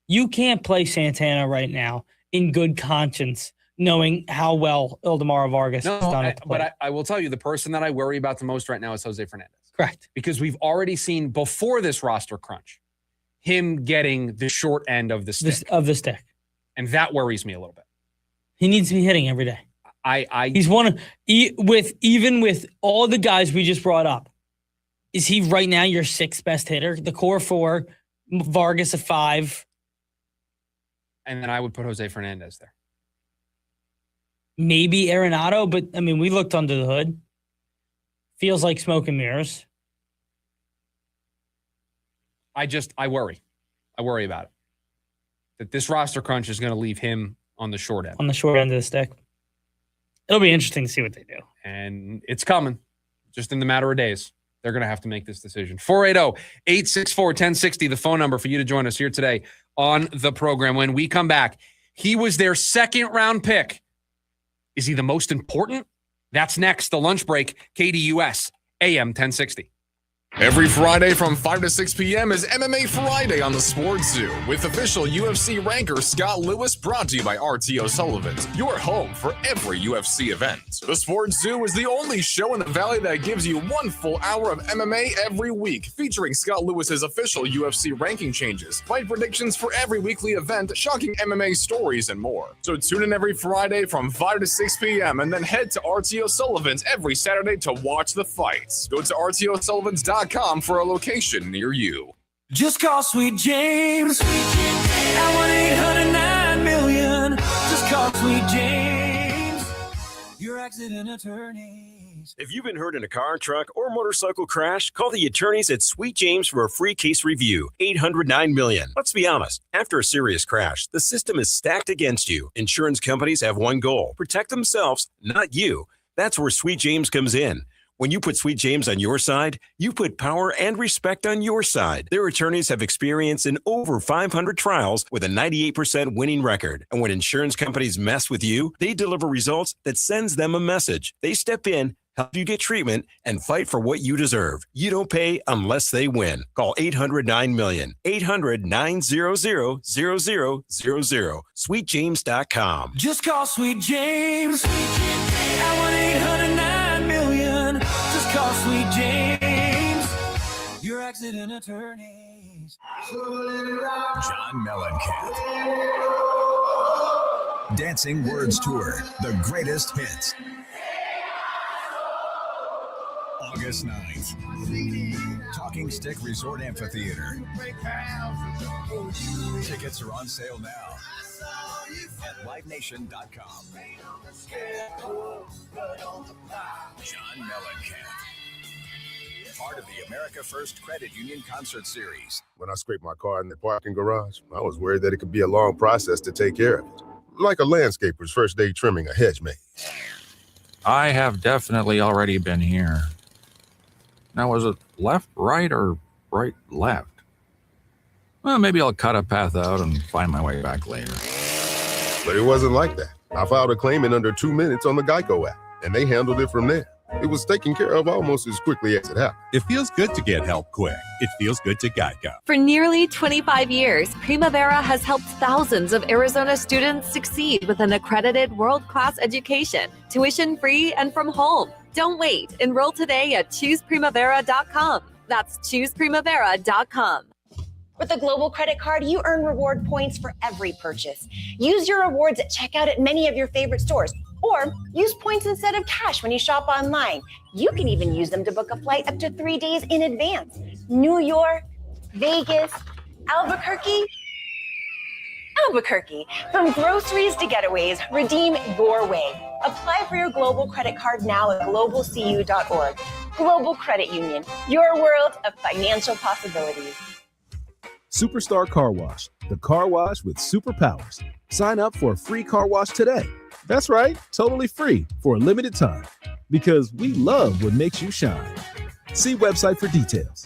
You can't play Santana right now in good conscience, knowing how well Ildemaro Vargas has done at the plate. But I will tell you, the person that I worry about the most right now is Jose Fernandez. Correct. Because we've already seen before this roster crunch, him getting the short end of the stick. And that worries me a little bit. He needs to be hitting every day. He's one of with all the guys we just brought up. Is he right now your sixth best hitter? The core four, Vargas at 5. And then I would put Jose Fernandez there. Maybe Arenado, but I mean, we looked under the hood. Feels like smoke and mirrors. I worry. I worry about it. That this roster crunch is going to leave him on the short end. On the short end of the stick. It'll be interesting to see what they do. And it's coming. Just in the matter of days. They're going to have to make this decision. 480-864-1060, the phone number for you to join us here today on the program. When we come back, he was their second round pick. Is he the most important? That's next, the lunch break, KDUS, AM 1060. Every Friday from 5 to 6 p.m. is MMA Friday on the Sports Zoo with official UFC ranker Scott Lewis, brought to you by RTO Sullivan's, your home for every UFC event. The Sports Zoo is the only show in the Valley that gives you 1 full hour of MMA every week, featuring Scott Lewis's official UFC ranking changes, fight predictions for every weekly event, shocking MMA stories, and more. So tune in every Friday from 5 to 6 p.m. and then head to RTO Sullivan's every Saturday to watch the fights. Go to RTOSullivans.com for a location near you. Just call Sweet James at 1-800-9-million. Just call Sweet James, your accident attorneys. If you've been hurt in a car, truck, or motorcycle crash, call the attorneys at Sweet James for a free case review. 800-9-million. Let's be honest. After a serious crash, the system is stacked against you. Insurance companies have one goal: protect themselves, not you. That's where Sweet James comes in. When you put Sweet James on your side, you put power and respect on your side. Their attorneys have experience in over 500 trials with a 98% winning record. And when insurance companies mess with you, they deliver results that sends them a message. They step in, help you get treatment, and fight for what you deserve. You don't pay unless they win. Call 800-9-million. 800-900-0000. SweetJames.com. Just call Sweet James at 1-800-9-million. Just call Sweet James, your accident attorneys. John Mellencamp. Dancing Words Tour, the greatest hits. August 9th. Talking Stick Resort Amphitheater. Tickets are on sale now at livenation.com. John Mellencamp. Part of the America First Credit Union Concert Series. When I scraped my car in the parking garage, I was worried that it could be a long process to take care of it. Like a landscaper's first day trimming a hedge maze. I have definitely already been here. Now, was it left, right, or right, left? Well, maybe I'll cut a path out and find my way back later. But it wasn't like that. I filed a claim in under 2 minutes on the Geico app, and they handled it from there. It was taken care of almost as quickly as it happened. It feels good to get help quick. It feels good to Geico. For nearly 25 years, Primavera has helped thousands of Arizona students succeed with an accredited world-class education, tuition-free and from home. Don't wait. Enroll today at ChoosePrimavera.com. That's ChoosePrimavera.com. With a Global Credit Card, you earn reward points for every purchase. Use your rewards at checkout at many of your favorite stores, or use points instead of cash when you shop online. You can even use them to book a flight up to 3 days in advance. New York, Vegas, Albuquerque. From groceries to getaways, redeem your way. Apply for your Global Credit Card now at globalcu.org. Global Credit Union, your world of financial possibilities. Superstar Car Wash, the car wash with superpowers. Sign up for a free car wash today. That's right, totally free for a limited time. Because we love what makes you shine. See website for details.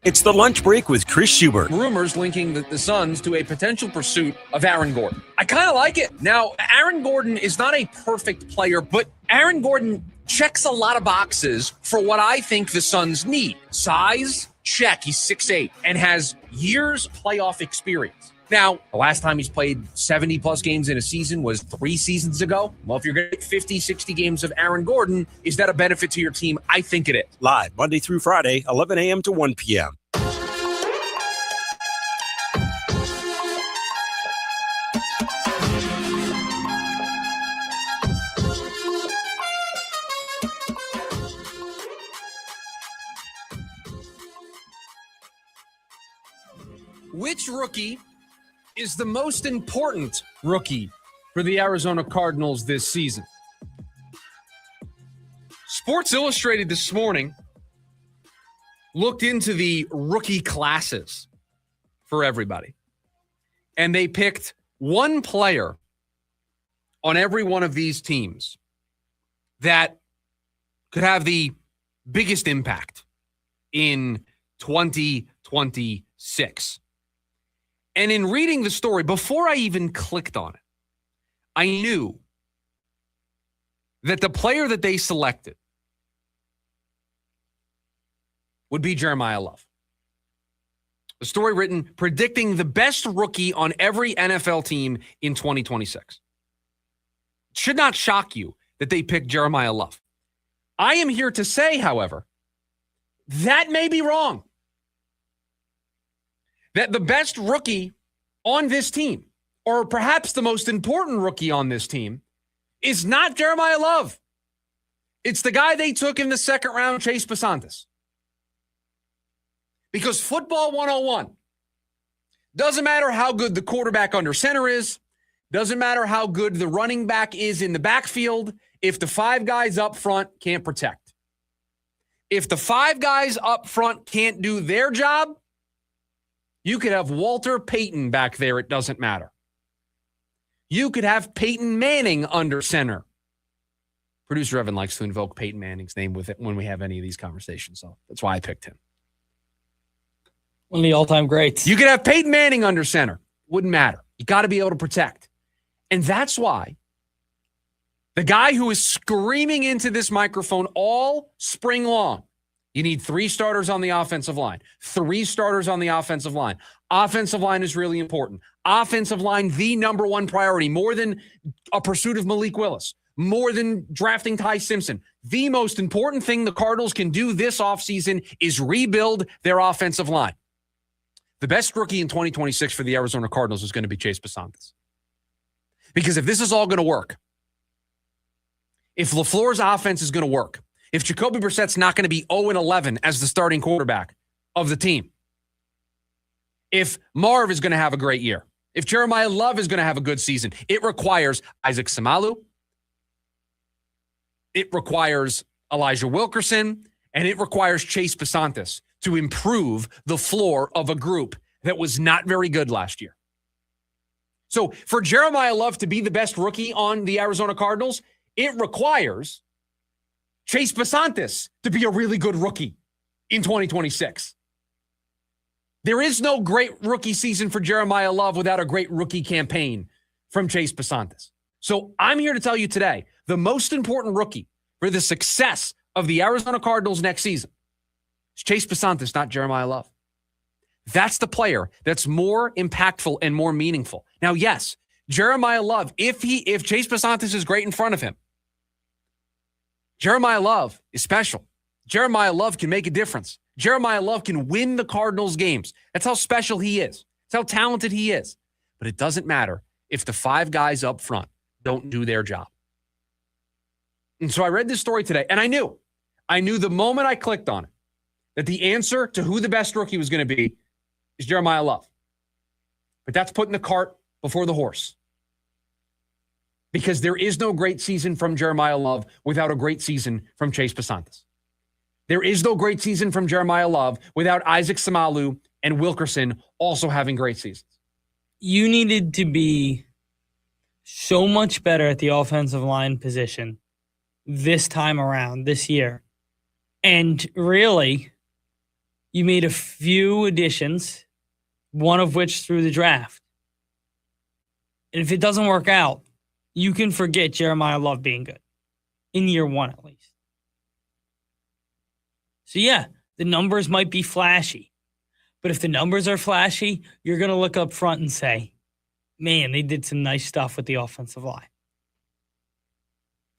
It's the lunch break with Chris Schubert. Rumors linking the Suns to a potential pursuit of Aaron Gordon. I kind of like it. Now, Aaron Gordon is not a perfect player, but Aaron Gordon checks a lot of boxes for what I think the Suns need. Size, check. He's 6'8", and has years playoff experience. Now, the last time he's played 70-plus games in a season was 3 seasons ago. Well, if you're going to get 50, 60 games of Aaron Gordon, is that a benefit to your team? I think it is. Live Monday through Friday, 11 a.m. to 1 p.m. Which rookie is the most important rookie for the Arizona Cardinals this season? Sports Illustrated this morning looked into the rookie classes for everybody, and they picked one player on every one of these teams that could have the biggest impact in 2026. And in reading the story, before I even clicked on it, I knew that the player that they selected would be Jeremiah Love. The story written predicting the best rookie on every NFL team in 2026. It should not shock you that they picked Jeremiah Love. I am here to say, however, that may be wrong. That the best rookie on this team, or perhaps the most important rookie on this team, is not Jeremiah Love. It's the guy they took in the second round, Chase Bisontis. Because football 101, doesn't matter how good the quarterback under center is, doesn't matter how good the running back is in the backfield, if the five guys up front can't protect. If the five guys up front can't do their job, you could have Walter Payton back there. It doesn't matter. You could have Peyton Manning under center. Producer Evan likes to invoke Peyton Manning's name with it when we have any of these conversations, so that's why I picked him. One of the all-time greats. You could have Peyton Manning under center. Wouldn't matter. You got to be able to protect. And that's why the guy who is screaming into this microphone all spring long, you need 3 starters on the offensive line. 3 starters on the offensive line. Offensive line is really important. Offensive line, the number one priority, more than a pursuit of Malik Willis, more than drafting Ty Simpson. The most important thing the Cardinals can do this offseason is rebuild their offensive line. The best rookie in 2026 for the Arizona Cardinals is going to be Chase Bisontis. Because if this is all going to work, if LaFleur's offense is going to work, if Jacoby Brissett's not going to be 0-11 as the starting quarterback of the team, if Marv is going to have a great year, if Jeremiah Love is going to have a good season, it requires Isaac Samalu, it requires Elijah Wilkerson, and it requires Chase Bisontis to improve the floor of a group that was not very good last year. So for Jeremiah Love to be the best rookie on the Arizona Cardinals, it requires Chase Bisontis to be a really good rookie in 2026. There is no great rookie season for Jeremiah Love without a great rookie campaign from Chase Bisontis. So I'm here to tell you today, the most important rookie for the success of the Arizona Cardinals next season is Chase Bisontis, not Jeremiah Love. That's the player that's more impactful and more meaningful. Now, yes, Jeremiah Love, if Chase Bisontis is great in front of him, Jeremiah Love is special. Jeremiah Love can make a difference. Jeremiah Love can win the Cardinals games. That's how special he is. That's how talented he is. But it doesn't matter if the 5 guys up front don't do their job. And so I read this story today, and I knew the moment I clicked on it that the answer to who the best rookie was going to be is Jeremiah Love. But that's putting the cart before the horse. Because there is no great season from Jeremiah Love without a great season from Chase Bisontis. There is no great season from Jeremiah Love without Isaac Samalu and Wilkerson also having great seasons. You needed to be so much better at the offensive line position this time around, this year. And really, you made a few additions, one of which through the draft. And if it doesn't work out, you can forget Jeremiah Love being good in year 1 at least. So yeah, the numbers might be flashy, but if the numbers are flashy, you're going to look up front and say, man, they did some nice stuff with the offensive line.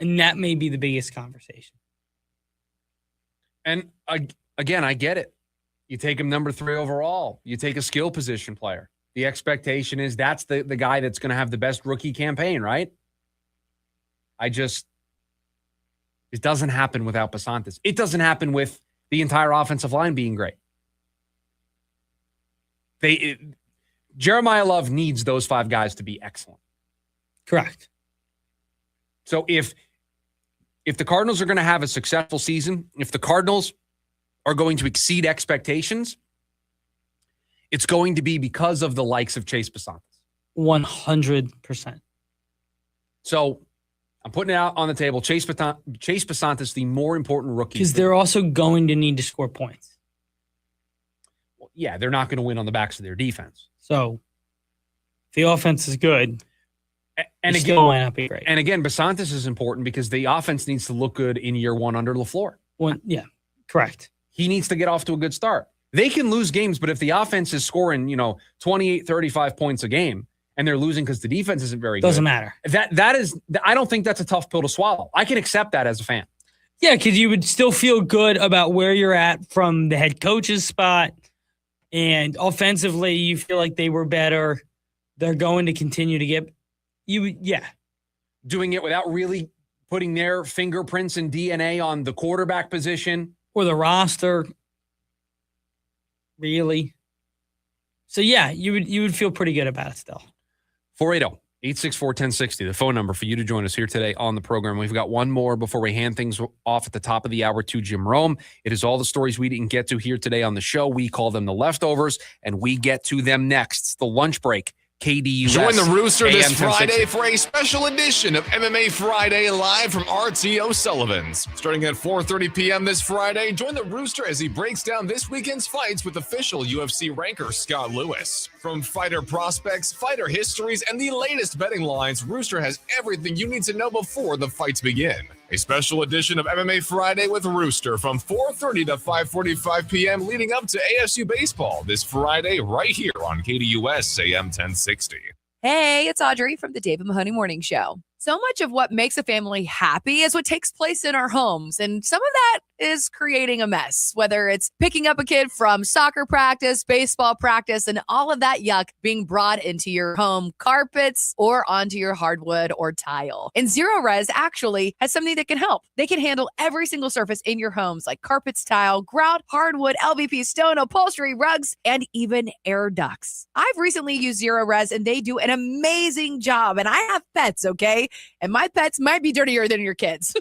And that may be the biggest conversation. And again, I get it. You take him number 3 overall. You take a skill position player. The expectation is that's the guy that's going to have the best rookie campaign, right? It doesn't happen without Bisontis. It doesn't happen with the entire offensive line being great. Jeremiah Love needs those 5 guys to be excellent. Correct. So if the Cardinals are going to have a successful season, if the Cardinals are going to exceed expectations, it's going to be because of the likes of Chase Bisontis. 100%. So I'm putting it out on the table. Chase Bisontis, the more important rookie. Because they're also going to need to score points. Well, yeah, they're not going to win on the backs of their defense. So if the offense is good, and again, still might not be great. And again, Bisontis is important because the offense needs to look good in year 1 under LaFleur. Yeah, correct. He needs to get off to a good start. They can lose games, but if the offense is scoring, 28, 35 points a game, and they're losing because the defense isn't very good. Doesn't matter. That is, I don't think that's a tough pill to swallow. I can accept that as a fan. Yeah, because you would still feel good about where you're at from the head coach's spot. And offensively, you feel like they were better. They're going to continue to get doing it without really putting their fingerprints and DNA on the quarterback position or the roster. Really? So yeah, you would feel pretty good about it still. 480-864-1060, the phone number for you to join us here today on the program. We've got one more before we hand things off at the top of the hour to Jim Rome. It is all the stories we didn't get to here today on the show. We call them the leftovers, and we get to them next. It's the lunch break. KDUS. Join the Rooster this AM Friday 1060. for a special edition of MMA Friday live from RTO Sullivan's. Starting at 4:30 p.m. this Friday, join the Rooster as he breaks down this weekend's fights with official UFC ranker Scott Lewis. From fighter prospects, fighter histories, and the latest betting lines, Rooster has everything you need to know before the fights begin. A special edition of MMA Friday with Rooster from 4:30 to 5:45 p.m. leading up to ASU baseball this Friday right here on KDUS AM 1060. Hey, it's Audrey from the David Mahoney Morning Show. So much of what makes a family happy is what takes place in our homes. And some of that is creating a mess, whether it's picking up a kid from soccer practice, baseball practice, and all of that yuck being brought into your home carpets or onto your hardwood or tile. And Zero Res actually has something that can help. They can handle every single surface in your homes like carpets, tile, grout, hardwood, LVP, stone, upholstery, rugs, and even air ducts. I've recently used Zero Res and they do an amazing job. And I have pets, okay? And my pets might be dirtier than your kids.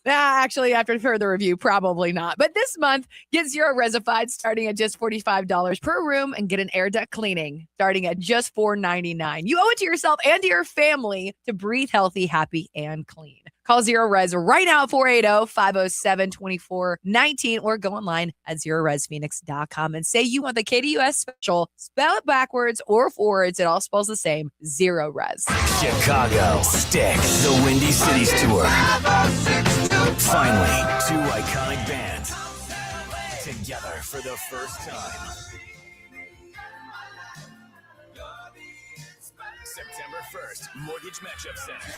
Actually, after further review, probably not. But this month, get Zero Resified starting at just $45 per room and get an air duct cleaning starting at just $4.99. You owe it to yourself and to your family to breathe healthy, happy, and clean. Call Zero Res right now at 480-507-2419 or go online at ZeroResPhoenix.com and say you want the KDUS special. Spell it backwards or forwards. It all spells the same. Zero Res. Chicago Sticks, the Windy Cities Tour. Finally, 2 iconic bands together for the first time. September 1st, Mortgage Matchup Center.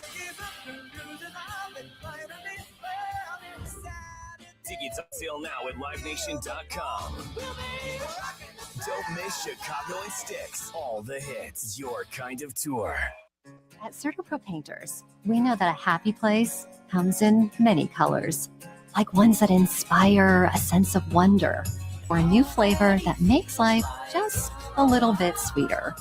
Tickets on sale now at LiveNation.com. Don't miss Chicago and Sticks. All the hits, your kind of tour. At CertaPro Painters, we know that a happy place comes in many colors, like ones that inspire a sense of wonder, or a new flavor that makes life just a little bit sweeter,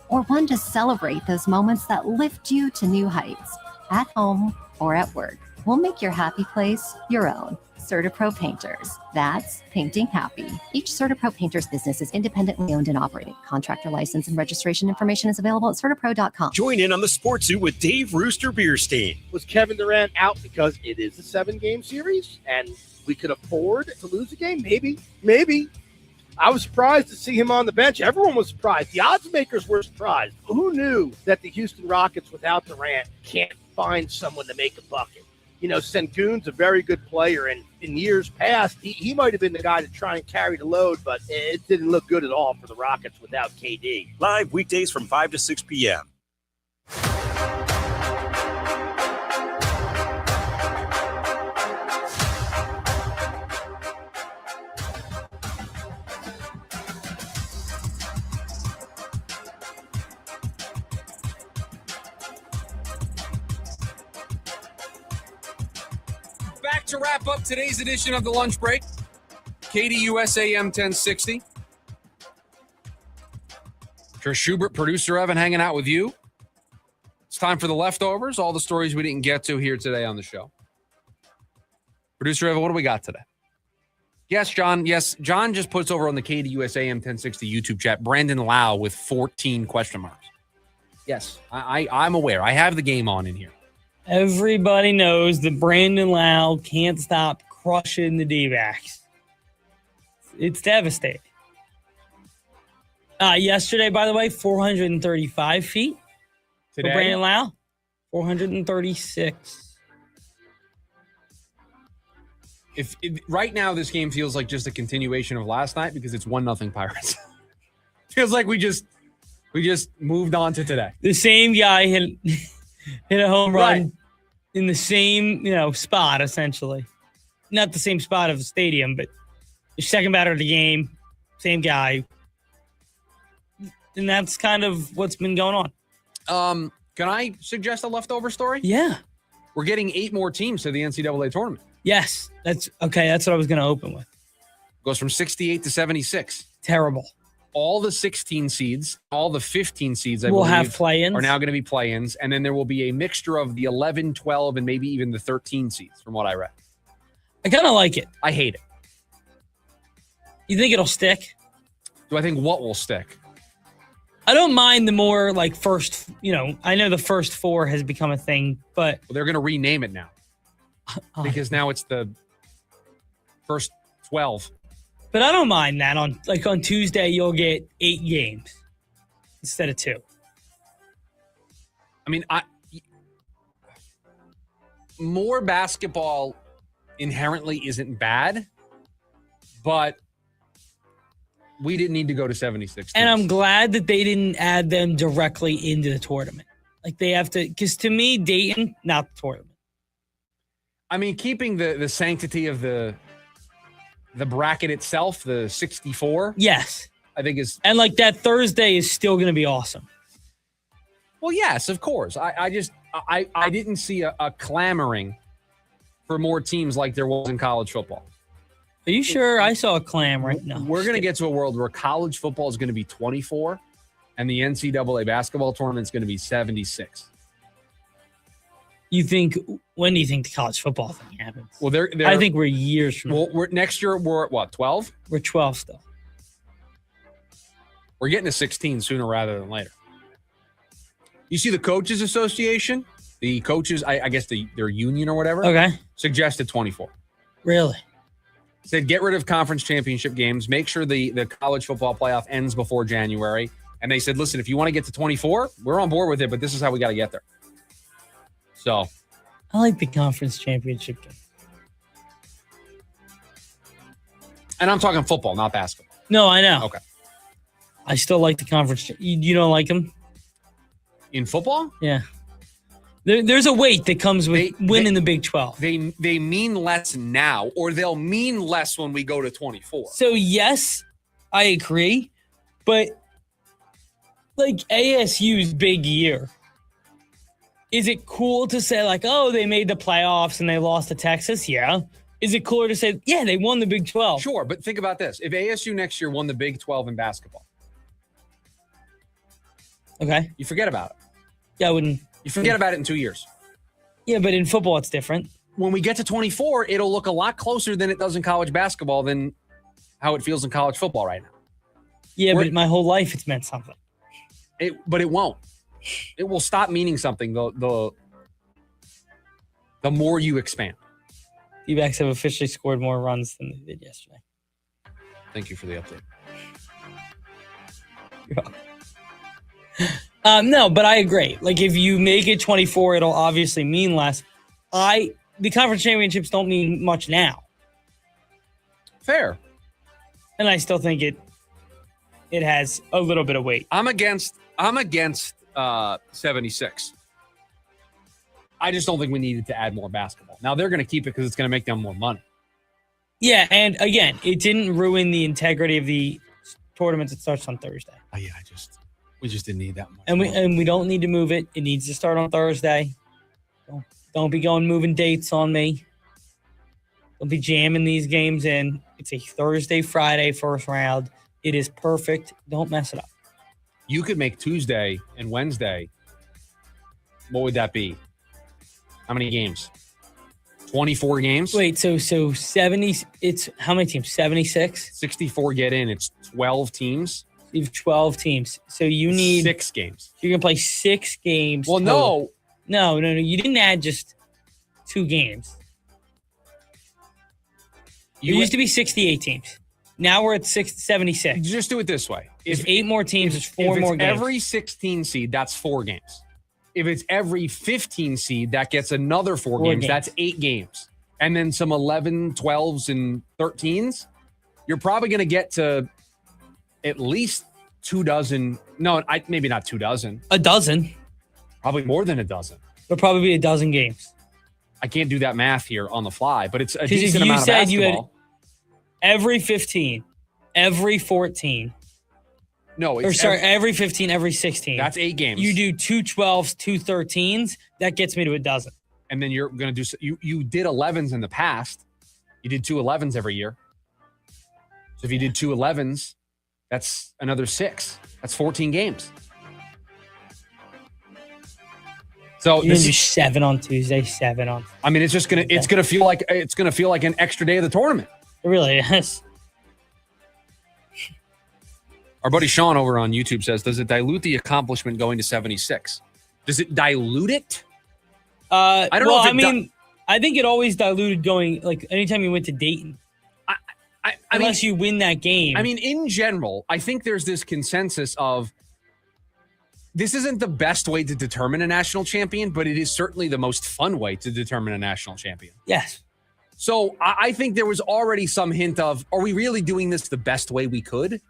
or one to celebrate those moments that lift you to new heights, at home or at work. We'll make your happy place your own. CertaPro Painters. That's painting happy. Each CertaPro Painters business is independently owned and operated. Contractor license and registration information is available at CertaPro.com. Join in on the Sports Zoo with Dave Rooster Beerstein. Was Kevin Durant out because it is a 7-game series and we could afford to lose a game? Maybe. I was surprised to see him on the bench. Everyone was surprised. The odds makers were surprised. Who knew that the Houston Rockets without Durant can't find someone to make a bucket? You know, Sengun's a very good player, and in years past, he might have been the guy to try and carry the load, but it didn't look good at all for the Rockets without KD. Live weekdays from 5 to 6 p.m. Back to wrap up today's edition of the Lunch Break. KDUS AM 1060. Chris Schubert, producer Evan, hanging out with you. It's time for the leftovers, all the stories we didn't get to here today on the show. Producer Evan, what do we got today? Yes, John. Yes, John just puts over on the KDUS AM 1060 YouTube chat, Brandon Lau with 14 question marks. Yes, I'm aware. I have the game on in here. Everybody knows that Brandon Lau can't stop crushing the D-backs. It's devastating. Yesterday, by the way, 435 feet Today? for Brandon Lau. 436. Right now, this game feels like just a continuation of last night because it's 1-0 Pirates. Feels like we just moved on to today. The same guy hit a home run in the same spot, essentially. Not the same spot of the stadium, but the second batter of the game, same guy. And that's kind of what's been going on. Can I suggest a leftover story? Yeah. We're getting 8 more teams to the NCAA tournament. Yes. That's okay. That's what I was going to open with. Goes from 68 to 76. Terrible. All the 16 seeds, all the 15 seeds, We'll have play-ins. are now going to be play-ins. And then there will be a mixture of the 11, 12, and maybe even the 13 seeds, from what I read. I kind of like it. I hate it. You think it'll stick? Do I think what will stick? I don't mind the more first, I know the first 4 has become a thing, but... Well, they're going to rename it now. Because now it's the first 12. But I don't mind that. On Tuesday, you'll get 8 games instead of 2. I mean, more basketball inherently isn't bad, but we didn't need to go to 76 teams. And I'm glad that they didn't add them directly into the tournament. They have to, because to me, Dayton, not the tournament. I mean, keeping the sanctity of the bracket itself, the 64. Yes. I think is. And that Thursday is still going to be awesome. Well, yes, of course. I didn't see a clamoring for more teams like there was in college football. Are you sure? I saw a clam right now. We're going to get to a world where college football is going to be 24 and the NCAA basketball tournament is going to be 76. When do you think the college football thing happens? Well, I think we're years from now. Well, next year, we're at what, 12? We're 12 still. We're getting to 16 sooner rather than later. You see the Coaches Association, the coaches, I guess their union or whatever, okay, suggested 24. Really? Said get rid of conference championship games, make sure the college football playoff ends before January. And they said, listen, if you want to get to 24, we're on board with it, but this is how we got to get there. So, I like the conference championship game. And I'm talking football, not basketball. No, I know. Okay. I still like the conference. You don't like them? In football? Yeah. There's a weight that comes with winning the Big 12. They mean less now, or they'll mean less when we go to 24. So, yes, I agree. But, ASU's big year. Is it cool to say, they made the playoffs and they lost to Texas? Yeah. Is it cooler to say, yeah, they won the Big 12? Sure, but think about this. If ASU next year won the Big 12 in basketball. Okay. You forget about it. Yeah, I wouldn't. You forget about it in 2 years. Yeah, but in football, it's different. When we get to 24, it'll look a lot closer than it does in college basketball than how it feels in college football right now. Yeah, but my whole life it's meant something. But it won't. It will stop meaning something the more you expand. D-backs have officially scored more runs than they did yesterday. Thank you for the update. No, but I agree. If you make it 24, it'll obviously mean less. The conference championships don't mean much now. Fair. And I still think it has a little bit of weight. I'm against 76. I just don't think we needed to add more basketball. Now they're going to keep it because it's going to make them more money. Yeah, and again, it didn't ruin the integrity of the tournament that starts on Thursday. Oh yeah, we just didn't need that much. And we don't need to move it. It needs to start on Thursday. Don't be moving dates on me. Don't be jamming these games in. It's a Thursday, Friday first round. It is perfect. Don't mess it up. You could make Tuesday and Wednesday. What would that be? How many games? 24 games? Wait, so 70, it's how many teams? 76? 64 get in. It's 12 teams. You have 12 teams. So you need 6 games. You're going to play 6 games. Well, total. No. You didn't add just 2 games. It used to be 68 teams. Now we're at 76. Just do it this way. If 8 more teams, it's 4 more games. Every 16 seed, that's 4 games. If it's every 15 seed, that gets another 4 games. That's 8 games. And then some 11, 12s, and 13s. You're probably going to get to at least 2 dozen. No, maybe not 2 dozen. A dozen. Probably more than a dozen. It'll probably be a dozen games. I can't do that math here on the fly, but it's a decent amount of basketball. You had every 15, every 14. No, every 15, every 16. That's 8 games. You do 2 12s, 2 13s. That gets me to a dozen. And then you're going to do you did 11s in the past. You did 2 11s every year. So if you did 2 11s, that's another 6. That's 14 games. So you do 7 on Tuesday, 7 on. I mean, it's gonna feel like an extra day of the tournament. It really is. Our buddy Sean over on YouTube says, does it dilute the accomplishment going to 76? Does it dilute it? I don't know. I think it always diluted going, like, anytime you went to Dayton. Unless you win that game. I mean, in general, I think there's this consensus of this isn't the best way to determine a national champion, but it is certainly the most fun way to determine a national champion. Yes. So I think there was already some hint of, are we really doing this the best way we could?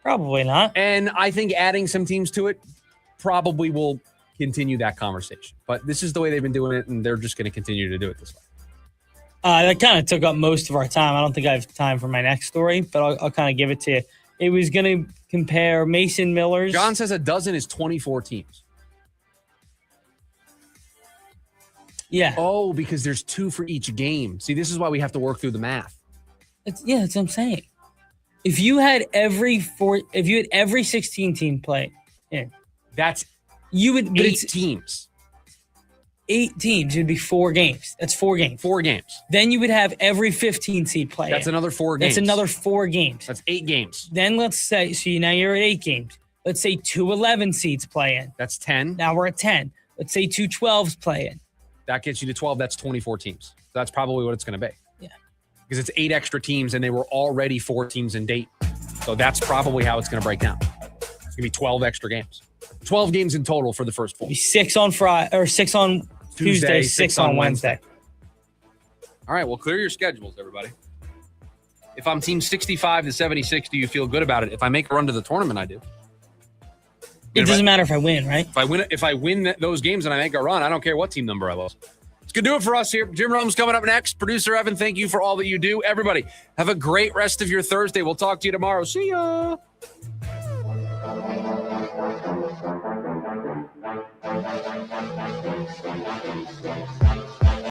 Probably not. And I think adding some teams to it probably will continue that conversation. But this is the way they've been doing it, and they're just going to continue to do it this way. That kind of took up most of our time. I don't think I have time for my next story, but I'll kind of give it to you. It was going to compare Mason Miller's. John says a dozen is 24 teams. Yeah. Oh, because there's 2 for each game. See, this is why we have to work through the math. That's what I'm saying. If you had every 16 team play, you would 8 teams. 8 teams, it'd be 4 games. That's 4 games. 4 games. Then you would have every 15 seed play. That's another 4 games. That's another 4 games. That's 8 games. Then let's say, now you're at 8 games. Let's say 2 11 seeds play in. That's 10. Now we're at 10. Let's say 2 12s play in. That gets you to 12. That's 24 teams. So that's probably what it's going to be. Yeah. Because it's 8 extra teams, and they were already 4 teams in Dayton. So that's probably how it's going to break down. It's going to be 12 extra games. 12 games in total for the first 4. 6 on Friday, or 6 on Tuesday, 6 on Wednesday. All right, well, clear your schedules, everybody. If I'm team 65 to 76, do you feel good about it? If I make a run to the tournament, I do. It doesn't matter if I win, right? If I win those games and I make a run, I don't care what team number I was. It's going to do it for us here. Jim Rome's coming up next. Producer Evan, thank you for all that you do. Everybody, have a great rest of your Thursday. We'll talk to you tomorrow. See ya.